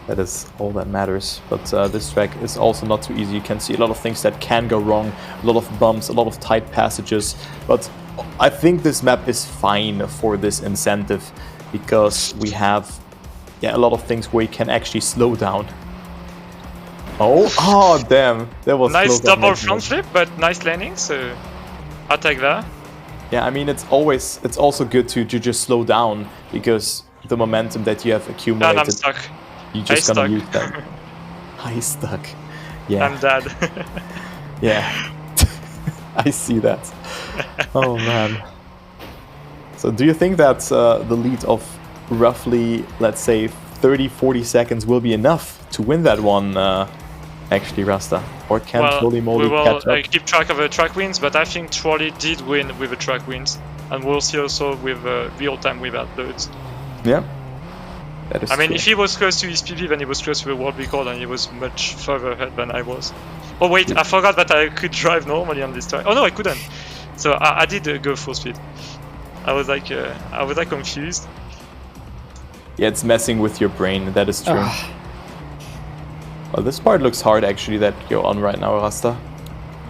That is all that matters. But this track is also not too easy. You can see a lot of things that can go wrong, a lot of bumps, a lot of tight passages. But I think this map is fine for this incentive because we have a lot of things where you can actually slow down. Oh damn, that was nice double front flip, but nice landing, so I'll take that. Yeah, I mean, it's also good to just slow down because the momentum that you have accumulated, and I'm stuck. You're just gonna use that. I stuck. Yeah. I'm dead. Yeah. I see that. Oh man. So do you think that the lead of roughly, let's say, 30-40 seconds will be enough to win that one, actually, Rasta? Or can TrolyMoly catch up? Keep track of the track wins, but I think Trolley did win with the track wins. And we'll see also with real-time without loads. Yeah. That is true. If he was close to his PB, then he was close to the world record, and he was much further ahead than I was. Oh wait, I forgot that I could drive normally on this track. Oh no, I couldn't. So I did go full speed. I was like confused. Yeah, it's messing with your brain. That is true. Well, this part looks hard actually that you're on right now, Rasta.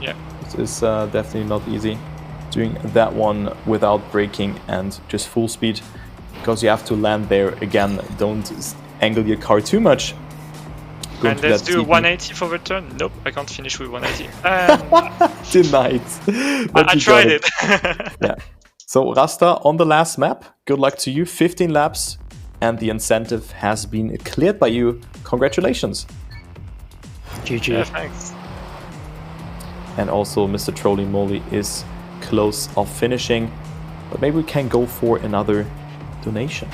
Yeah. This is definitely not easy. Doing that one without braking and just full speed, because you have to land there again. Don't angle your car too much. And let's do 180 for the turn. Nope, I can't finish with 180. Denied. I tried it. Yeah. So Rasta, on the last map, good luck to you. 15 laps, and the incentive has been cleared by you. Congratulations. GG. Yeah, thanks. And also MrTrolyMoly is close of finishing, but maybe we can go for another donation.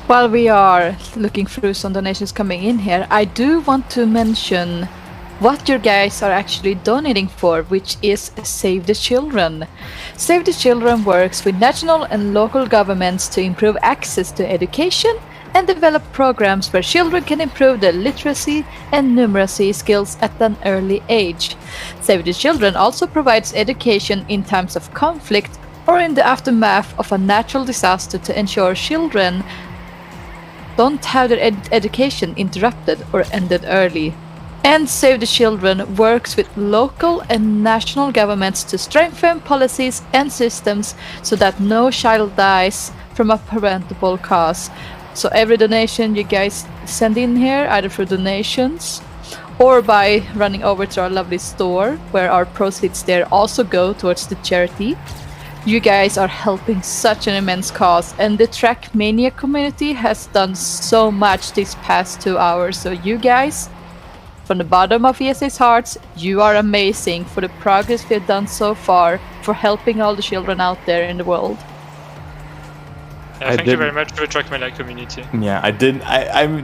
While we are looking through some donations coming in here, I do want to mention what you guys are actually donating for, which is Save the Children. Save the Children works with national and local governments to improve access to education and develop programs where children can improve their literacy and numeracy skills at an early age. Save the Children also provides education in times of conflict or in the aftermath of a natural disaster to ensure children don't have their education interrupted or ended early. And Save the Children works with local and national governments to strengthen policies and systems so that no child dies from a preventable cause. So every donation you guys send in here, either through donations or by running over to our lovely store, where our proceeds there also go towards the charity, you guys are helping such an immense cause, and the Trackmania community has done so much these past 2 hours. So you guys, from the bottom of ESA's hearts, you are amazing for the progress we have done so far, for helping all the children out there in the world. Yeah, thank you very much for the Trackmania community. Yeah, I didn't.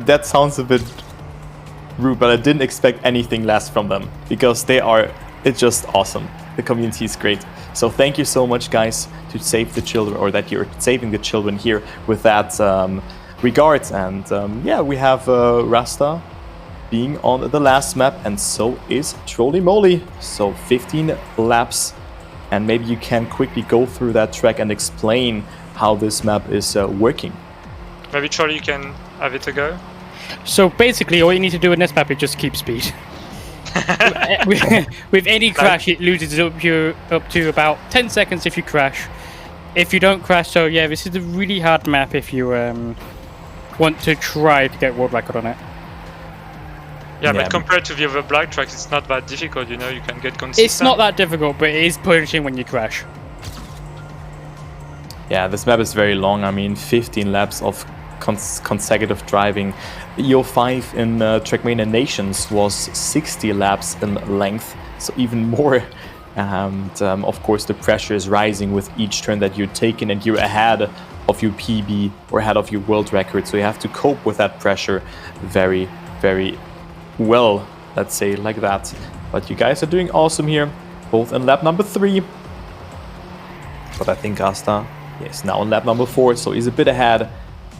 That sounds a bit rude, but I didn't expect anything less from them, because it's just awesome. The community is great. So thank you so much, guys, to save the children, or that you're saving the children here with that regard. And yeah, we have Rasta being on the last map, and so is TrolyMoly. So 15 laps, and maybe you can quickly go through that track and explain how this map is working. Maybe Trolley, you can have it a go. So basically, all you need to do in this map is just keep speed. With any crash, it loses up to about 10 seconds if you crash. If you don't crash, so yeah, this is a really hard map if you want to try to get world record on it. Yeah, but compared to the other black tracks, it's not that difficult, you know, you can get consistent. It's not that difficult, but it is punishing when you crash. Yeah, this map is very long. I mean, 15 laps of consecutive driving. EO5 in Trackmania Nations was 60 laps in length, so even more. And of course, the pressure is rising with each turn that you're taking, and you're ahead of your PB or ahead of your world record. So you have to cope with that pressure very, very well, let's say like that. But you guys are doing awesome here, both in lap number 3. But I think Rasta is now on lap number 4, so he's a bit ahead.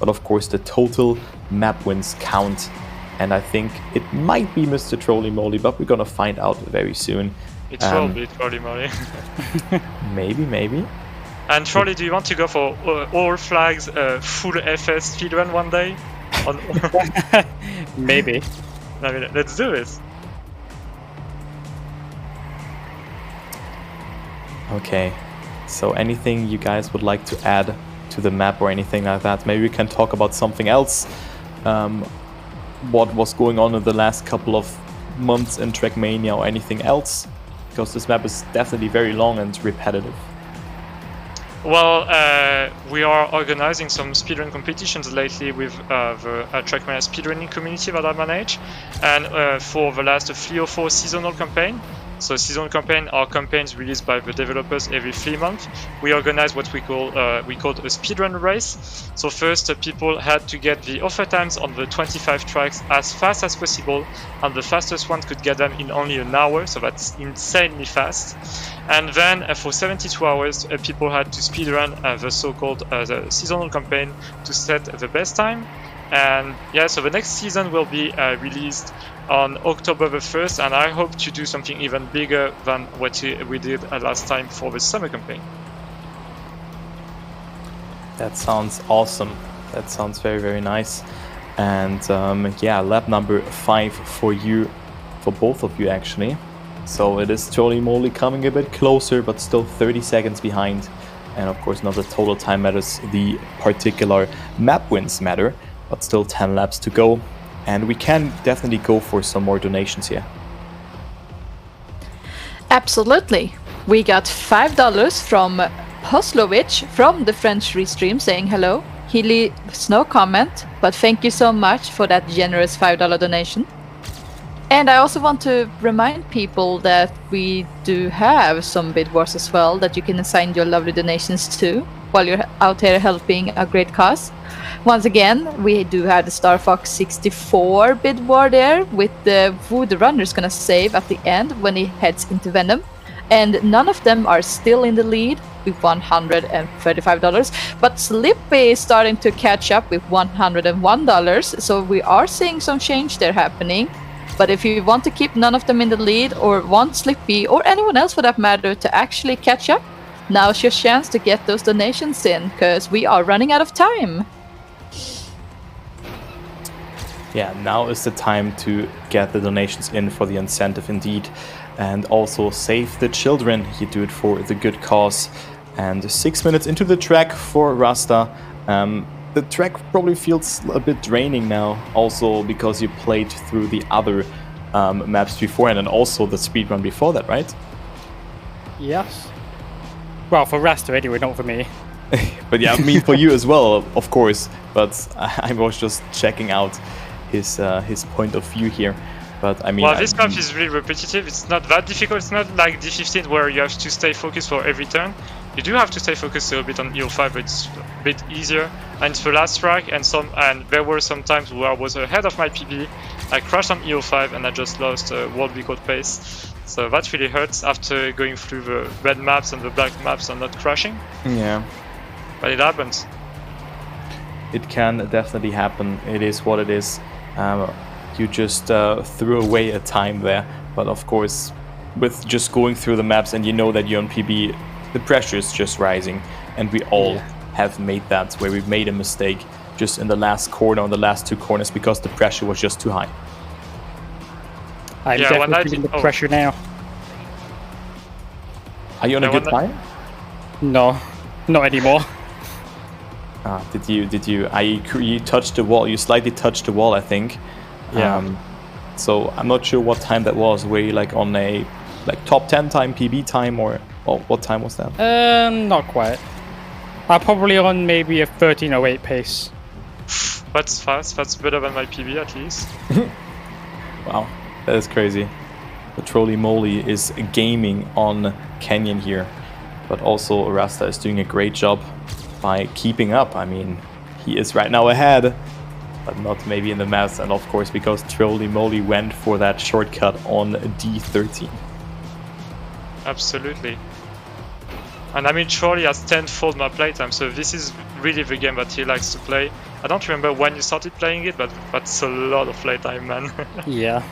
But of course, the total map wins count. And I think it might be MrTrolyMoly, but we're gonna find out very soon. It will be TrolyMoly. Maybe. And Trolley, do you want to go for all flags, full FS speedrun one day? Maybe. I mean, let's do this. Okay. So anything you guys would like to add to the map or anything like that? Maybe we can talk about something else. What was going on in the last couple of months in Trackmania or anything else? Because this map is definitely very long and repetitive. Well, we are organizing some speedrun competitions lately with the Trackmania speedrunning community that I manage. And for the last 3 or 4 seasonal campaign, So seasonal campaign are campaigns released by the developers every 3 months. We organize what we called a speedrun race. So first, people had to get the offer times on the 25 tracks as fast as possible, and the fastest one could get them in only an hour. So that's insanely fast. And then for 72 hours, people had to speedrun the so-called the seasonal campaign to set the best time. And yeah, so the next season will be released on October the 1st, and I hope to do something even bigger than what we did last time for the summer campaign. That sounds awesome. That sounds very, very nice. And yeah, lap number 5 for you, for both of you actually. So it is TrolyMoly coming a bit closer, but still 30 seconds behind. And of course, not the total time matters, the particular map wins matter, but still 10 laps to go. And we can definitely go for some more donations here. Absolutely. We got $5 from Poslovich from the French restream saying hello. He leaves no comment, but thank you so much for that generous $5 donation. And I also want to remind people that we do have some bid wars as well that you can assign your lovely donations to while you're out here helping a great cause. Once again, we do have the Star Fox 64 bid war there with who the runner's gonna save at the end when he heads into Venom. And none of them are still in the lead with $135, but Slippy is starting to catch up with $101, so we are seeing some change there happening. But if you want to keep none of them in the lead, or want Slippy or anyone else for that matter to actually catch up, now's your chance to get those donations in, because we are running out of time. Yeah, now is the time to get the donations in for the incentive indeed. And also save the children. You do it for the good cause. And 6 minutes into the track for Rasta. The track probably feels a bit draining now, also because you played through the other maps before and also the speedrun before that, right? Yes. Well, for Rasta anyway, not for me. But yeah, I mean for you as well, of course. But I was just checking out his point of view here. But I mean, well, this map is really repetitive. It's not that difficult. It's not like D15 where you have to stay focused for every turn. You do have to stay focused a bit on EO5, but it's a bit easier. And it's the last track, and there were some times where I was ahead of my PB. I crashed on EO5 and I just lost world record pace. So that really hurts after going through the red maps and the black maps and not crashing. Yeah. But it happens. It can definitely happen. It is what it is. You just threw away a time there. But of course, with just going through the maps and you know that you're on PB, the pressure is just rising. And we all have made that, where we've made a mistake just in the last corner, on the last two corners, because the pressure was just too high. I'm definitely feeling the pressure now. Are you on a good time? No, not anymore. Did you? You touched the wall. You slightly touched the wall, I think. Yeah. So I'm not sure what time that was. Were you like on a top 10 time PB time, or what time was that? Not quite. I'm probably on maybe a 13:08 pace. That's fast. That's better than my PB at least. Wow, that is crazy. The TrolyMoly is gaming on Canyon here, but also Rasta is doing a great job by keeping up. I mean, he is right now ahead, but not maybe in the maths, and of course because TrolyMoly went for that shortcut on D13. Absolutely. And I mean, Trolley has tenfold my playtime, so this is really the game that he likes to play. I don't remember when you started playing it, but that's a lot of playtime, man. Yeah.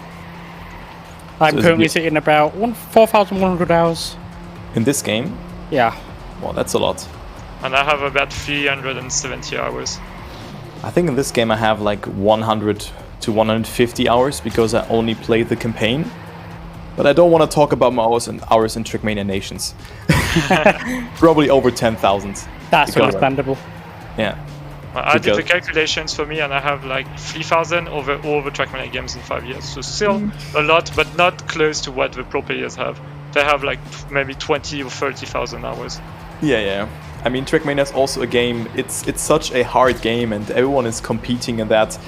I'm currently sitting about 4,100 hours. In this game? Yeah. Well, that's a lot. And I have about 370 hours. I think in this game I have like 100 to 150 hours because I only played the campaign. But I don't want to talk about my hours in Trackmania Nations. Probably over 10,000. That's understandable. Yeah. I did the calculations for me, and I have like 3,000 over all the Trackmania games in 5 years. So still a lot, but not close to what the pro players have. They have like maybe 20 or 30,000 hours. Yeah. I mean, Trackmania is also a game. It's such a hard game, and everyone is competing in that.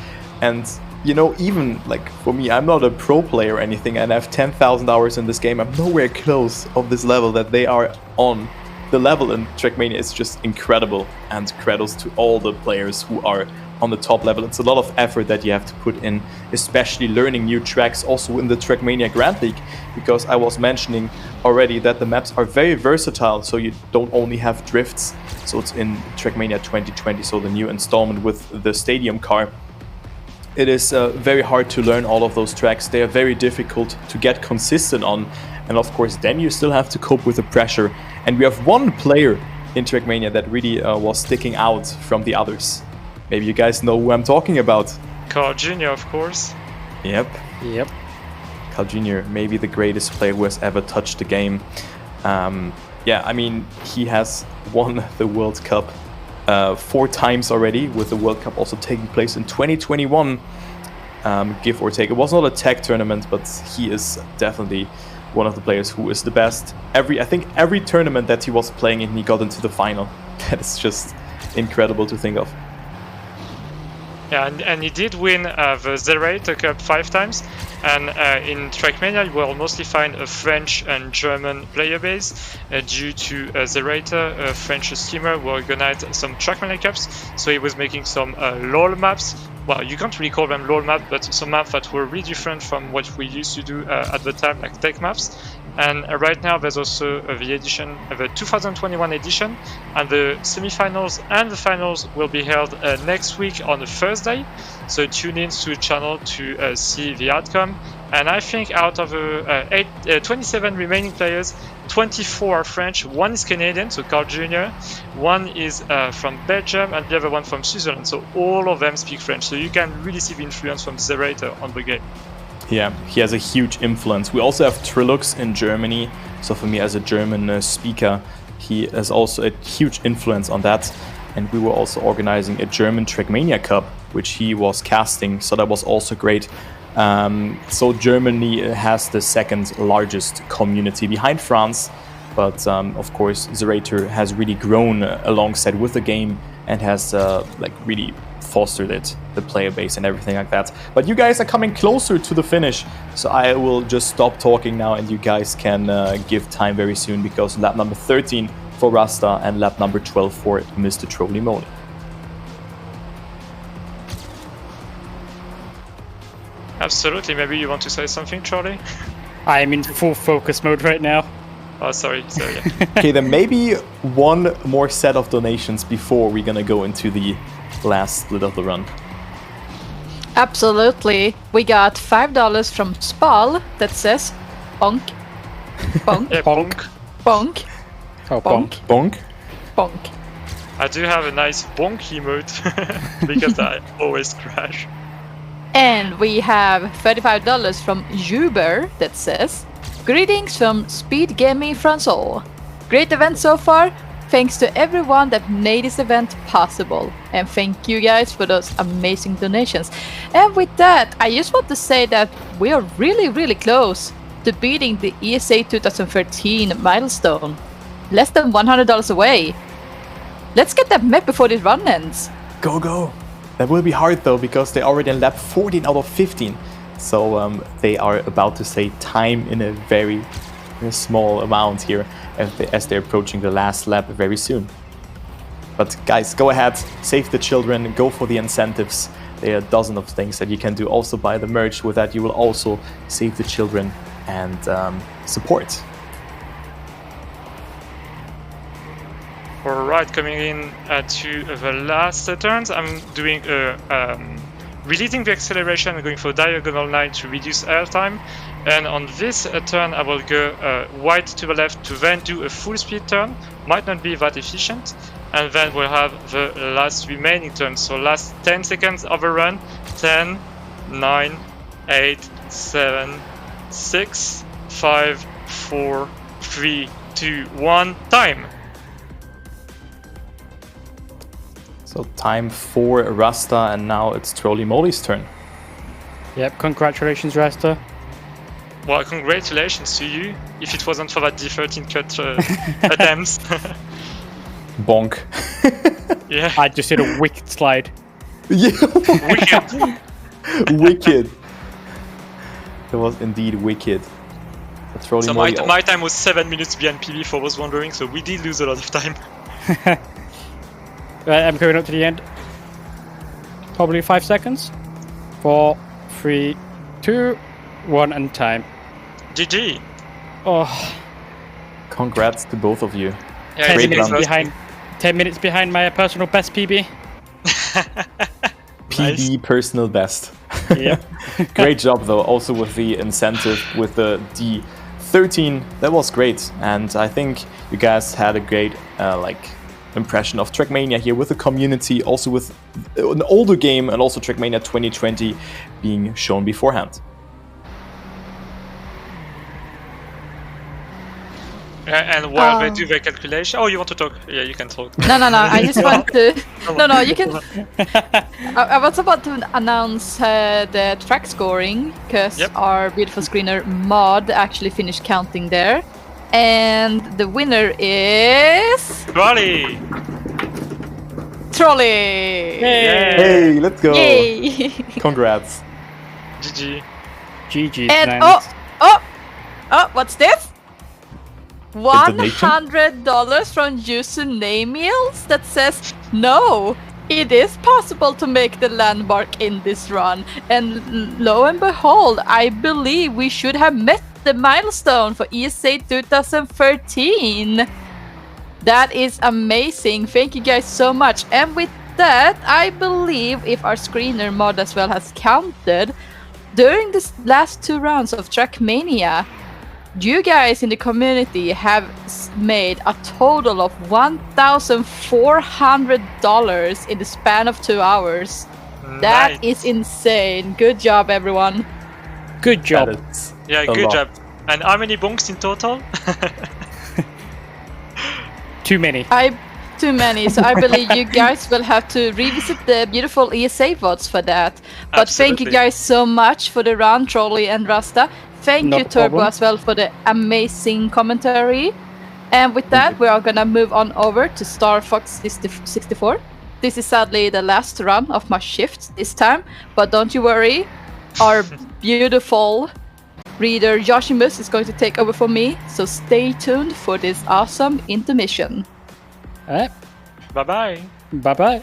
And you know, even like for me, I'm not a pro player or anything, and I have 10,000 hours in this game. I'm nowhere close of this level that they are on. The level in Trackmania is just incredible, and credits to all the players who are on the top level. It's a lot of effort that you have to put in, especially learning new tracks also in the Trackmania Grand League, because I was mentioning already that the maps are very versatile, so you don't only have drifts. So it's in Trackmania 2020, so the new installment with the stadium car. It is very hard to learn all of those tracks. They are very difficult to get consistent on, and of course then you still have to cope with the pressure. And we have one player in Trackmania that really was sticking out from the others. Maybe you guys know who I'm talking about. Carl Jr., of course. Yep. Carl Jr., maybe the greatest player who has ever touched the game. Yeah, I mean, he has won the World Cup 4 times already, with the World Cup also taking place in 2021, give or take. It was not a tech tournament, but he is definitely one of the players who is the best. I think every tournament that he was playing in, he got into the final. That is just incredible to think of. Yeah, and he did win the Zerator Cup 5 times. And in Trackmania, you will mostly find a French and German player base due to Zerator, a French streamer who organized some Trackmania Cups. So he was making some LOL maps. Well, you can't really call them LOL maps, but some maps that were really different from what we used to do at the time, like tech maps. And right now there's also the 2021 edition, and the semi-finals and the finals will be held next week on a Thursday. So tune in to the channel to see the outcome. And I think out of 27 remaining players, 24 are French, 1 is Canadian, so Carl Jr., 1 is from Belgium, and the other one from Switzerland. So all of them speak French. So you can really see the influence from Zerator on the game. Yeah, he has a huge influence. We also have Trilux in Germany. So for me, as a German speaker, he has also a huge influence on that. And we were also organizing a German Trackmania Cup, which he was casting. So that was also great. So Germany has the second largest community behind France. But of course, Zerator has really grown alongside with the game and has really fostered it, the player base and everything like that. But you guys are coming closer to the finish, so I will just stop talking now and you guys can give time very soon, because lap number 13 for Rasta and lap number 12 for MrTrolyMoly. Absolutely. Maybe you want to say something, Charlie? I'm in full focus mode right now. Oh, sorry. Okay, then maybe one more set of donations before we're gonna go into the last split of the run. Absolutely. We got $5 from Spal that says bonk. Bonk. Yeah, bonk. Bonk. Oh, Bonk. Bonk. Bonk. I do have a nice bonk emote because I always crash. And we have $35 from Uber that says greetings from Speed Gaming Franceau. Great event so far. Thanks to everyone that made this event possible. And thank you guys for those amazing donations. And with that, I just want to say that we are really, really close to beating the ESA 2013 milestone. Less than $100 away. Let's get that map before this run ends. Go, go. That will be hard though, because they're already in lap 14 out of 15. So they are about to say time in a very small amount here as they're approaching the last lap very soon. But guys, go ahead, save the children, go for the incentives. There are a dozen of things that you can do. Also buy the merch. With that, you will also save the children and support. Alright, coming in to the last turns, I'm doing releasing the acceleration and going for diagonal 9 to reduce air time. And on this turn, I will go wide to the left to then do a full speed turn. Might not be that efficient. And then we'll have the last remaining turn. So last 10 seconds of a run. 10, 9, 8, 7, 6, 5, 4, 3, 2, 1, time. So time for Rasta, and now it's TrolyMoly's turn. Yep, congratulations, Rasta. Well, congratulations to you, if it wasn't for that D13 cut attempts. Bonk. Yeah. I just did a wicked slide. Yeah. Wicked. Wicked. It was indeed wicked. So my time was 7 minutes behind PB for those wondering, so we did lose a lot of time. Right, I'm going up to the end. Probably 5 seconds. 4, 3, 2, 1, and time. GG. Oh, Congrats to both of you. Yeah, 10 Great minutes run. behind. 10 minutes behind my personal best PB. PB personal best. Yeah. Great job though, also with the incentive with the D13. That was great, and I think you guys had a great impression of Trackmania here with the community, also with an older game and also Trackmania 2020 being shown beforehand. And while they do their calculation, oh, you want to talk? Yeah, you can talk. No. I just want to. No. You can. I was about to announce the track scoring because our beautiful screener Mod actually finished counting there, and the winner is Trolley. Trolley. Hey, let's go! Yay! Congrats! GG. GG. And nice. oh, what's this? donation? $100 from user Nameals that says no. It is possible to make the landmark in this run, and lo and behold, I believe we should have met the milestone for ESA 2013. That is amazing. Thank you guys so much. And with that, I believe if our screener Mod as well has counted, during the last 2 rounds of Trackmania, you guys in the community have made a total of $1,400 in the span of 2 hours. That is insane. Good job, everyone. Good job. Yeah, good job. And how many bonks in total? Too many. Too many, so I believe you guys will have to revisit the beautiful ESA votes for that. But Absolutely. thank you guys so much for the run, Trolley and Rasta. Thank No you, Turbo, problem. as well for the amazing commentary. And with that, we are gonna move on over to Star Fox 64. This is sadly the last run of my shift this time, but don't you worry, our beautiful reader Yoshimus is going to take over for me, so stay tuned for this awesome intermission. Alright. Bye bye. Bye bye.